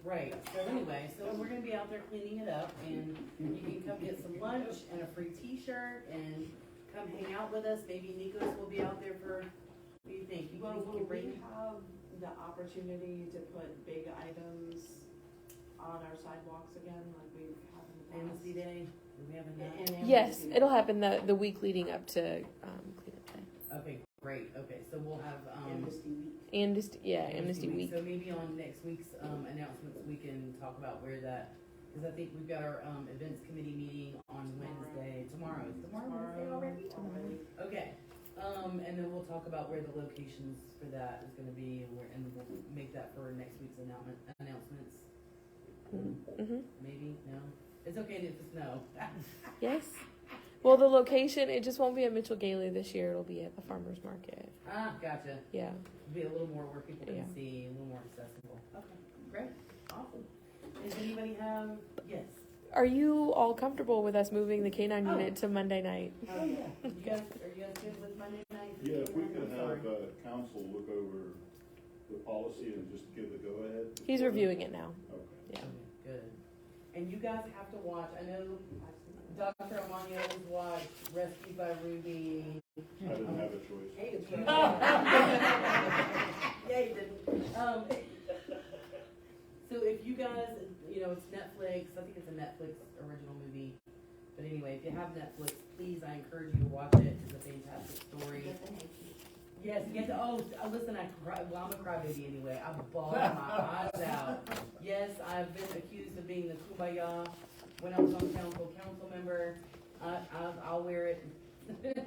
[SPEAKER 1] right. So anyway, so we're gonna be out there cleaning it up, and you can come get some lunch and a free t-shirt and come hang out with us. Maybe Nikos will be out there for, what do you think? You
[SPEAKER 3] Well,
[SPEAKER 1] think you
[SPEAKER 3] will
[SPEAKER 1] can bring?
[SPEAKER 3] we have the opportunity to put big items on our sidewalks again, like we have in the past?
[SPEAKER 1] Amnesty Day? Do we have enough?
[SPEAKER 3] And
[SPEAKER 9] Yes,
[SPEAKER 3] Amnesty Day.
[SPEAKER 9] it'll happen the week leading up to cleanup day.
[SPEAKER 1] Okay, great. Okay, so we'll have,
[SPEAKER 3] Amnesty Week.
[SPEAKER 9] Amnesty Week.
[SPEAKER 1] So maybe on next week's, announcements, we can talk about where that, cause I think we've got our, events committee meeting on Wednesday, tomorrow. Is tomorrow Wednesday already? Okay, and then we'll talk about where the locations for that is gonna be, and we'll make that for next week's announcements.
[SPEAKER 9] Mm-hmm.
[SPEAKER 1] Maybe, no? It's okay if it's no.
[SPEAKER 9] Yes. Well, the location, it just won't be at Mitchell Gailey this year. It'll be at the farmer's market.
[SPEAKER 1] Ah, gotcha.
[SPEAKER 9] Yeah.
[SPEAKER 1] Be a little more where people can
[SPEAKER 9] Yeah.
[SPEAKER 1] see, a little more accessible. Okay, great, awesome. Does anybody have, yes?
[SPEAKER 9] Are you all comfortable with us moving the K-9
[SPEAKER 1] Oh.
[SPEAKER 9] unit to Monday night?
[SPEAKER 1] Oh, yeah. Are you guys good with Monday night?
[SPEAKER 4] Yeah, if we could
[SPEAKER 1] I'm
[SPEAKER 4] have,
[SPEAKER 1] sorry.
[SPEAKER 4] council look over the policy and just give the go-ahead.
[SPEAKER 9] He's reviewing it now.
[SPEAKER 4] Okay.
[SPEAKER 9] Yeah.
[SPEAKER 1] Okay, good. And you guys have to watch, I know Dr. Amanios watched Rescued by Ruby.
[SPEAKER 4] I didn't have a choice.
[SPEAKER 3] Hey, it's
[SPEAKER 1] Yeah, you didn't. So if you guys, you know, it's Netflix, I think it's a Netflix original movie. But anyway, if you have Netflix, please, I encourage you to watch it. It's a fantastic story. Yes, you get to, listen, I cry, well, I'm a crybaby anyway. I bawled my eyes out. Yes, I've been accused of being the kumbaya when I was on council member. I'll wear it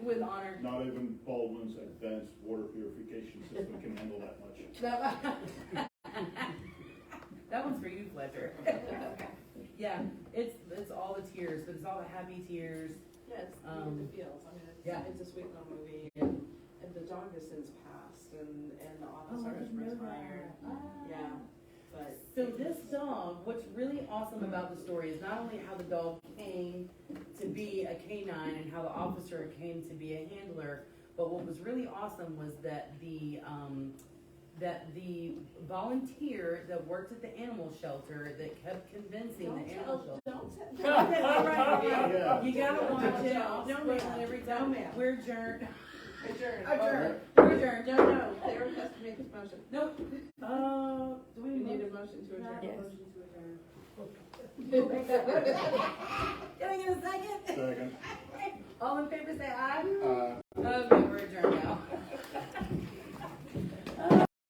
[SPEAKER 1] with honor.
[SPEAKER 4] Not even Baldwin's advanced water purification system can handle that much.
[SPEAKER 1] That one's for you, Fletcher. Yeah, it's all the tears, but it's all the happy tears.
[SPEAKER 3] Yeah, it's the feels. I mean,
[SPEAKER 1] yeah.
[SPEAKER 3] it's a sweet little movie, and the dog has since passed, and the officer has retired. Yeah, but.
[SPEAKER 1] So this dog, what's really awesome about the story is not only how the dog came to be a canine and how the officer came to be a handler, but what was really awesome was that the volunteer that worked at the animal shelter that kept convincing the animal shelter. Okay, all right,
[SPEAKER 4] Yeah.
[SPEAKER 1] you gotta watch it.
[SPEAKER 3] Don't
[SPEAKER 1] Don't
[SPEAKER 3] ma'am.
[SPEAKER 1] listen every
[SPEAKER 3] No,
[SPEAKER 1] time.
[SPEAKER 3] ma'am.
[SPEAKER 1] We're adjourned.
[SPEAKER 3] Adjourn.
[SPEAKER 1] Adjourn. We're adjourned.
[SPEAKER 3] No, Sarah has to make this motion.
[SPEAKER 1] Nope. Do we
[SPEAKER 3] We need
[SPEAKER 1] need
[SPEAKER 3] a motion to adjourn.
[SPEAKER 9] Yes.
[SPEAKER 1] Can I get a second?
[SPEAKER 4] Second.
[SPEAKER 1] All in favor say aye.
[SPEAKER 4] Uh,
[SPEAKER 1] Okay, we're adjourned now.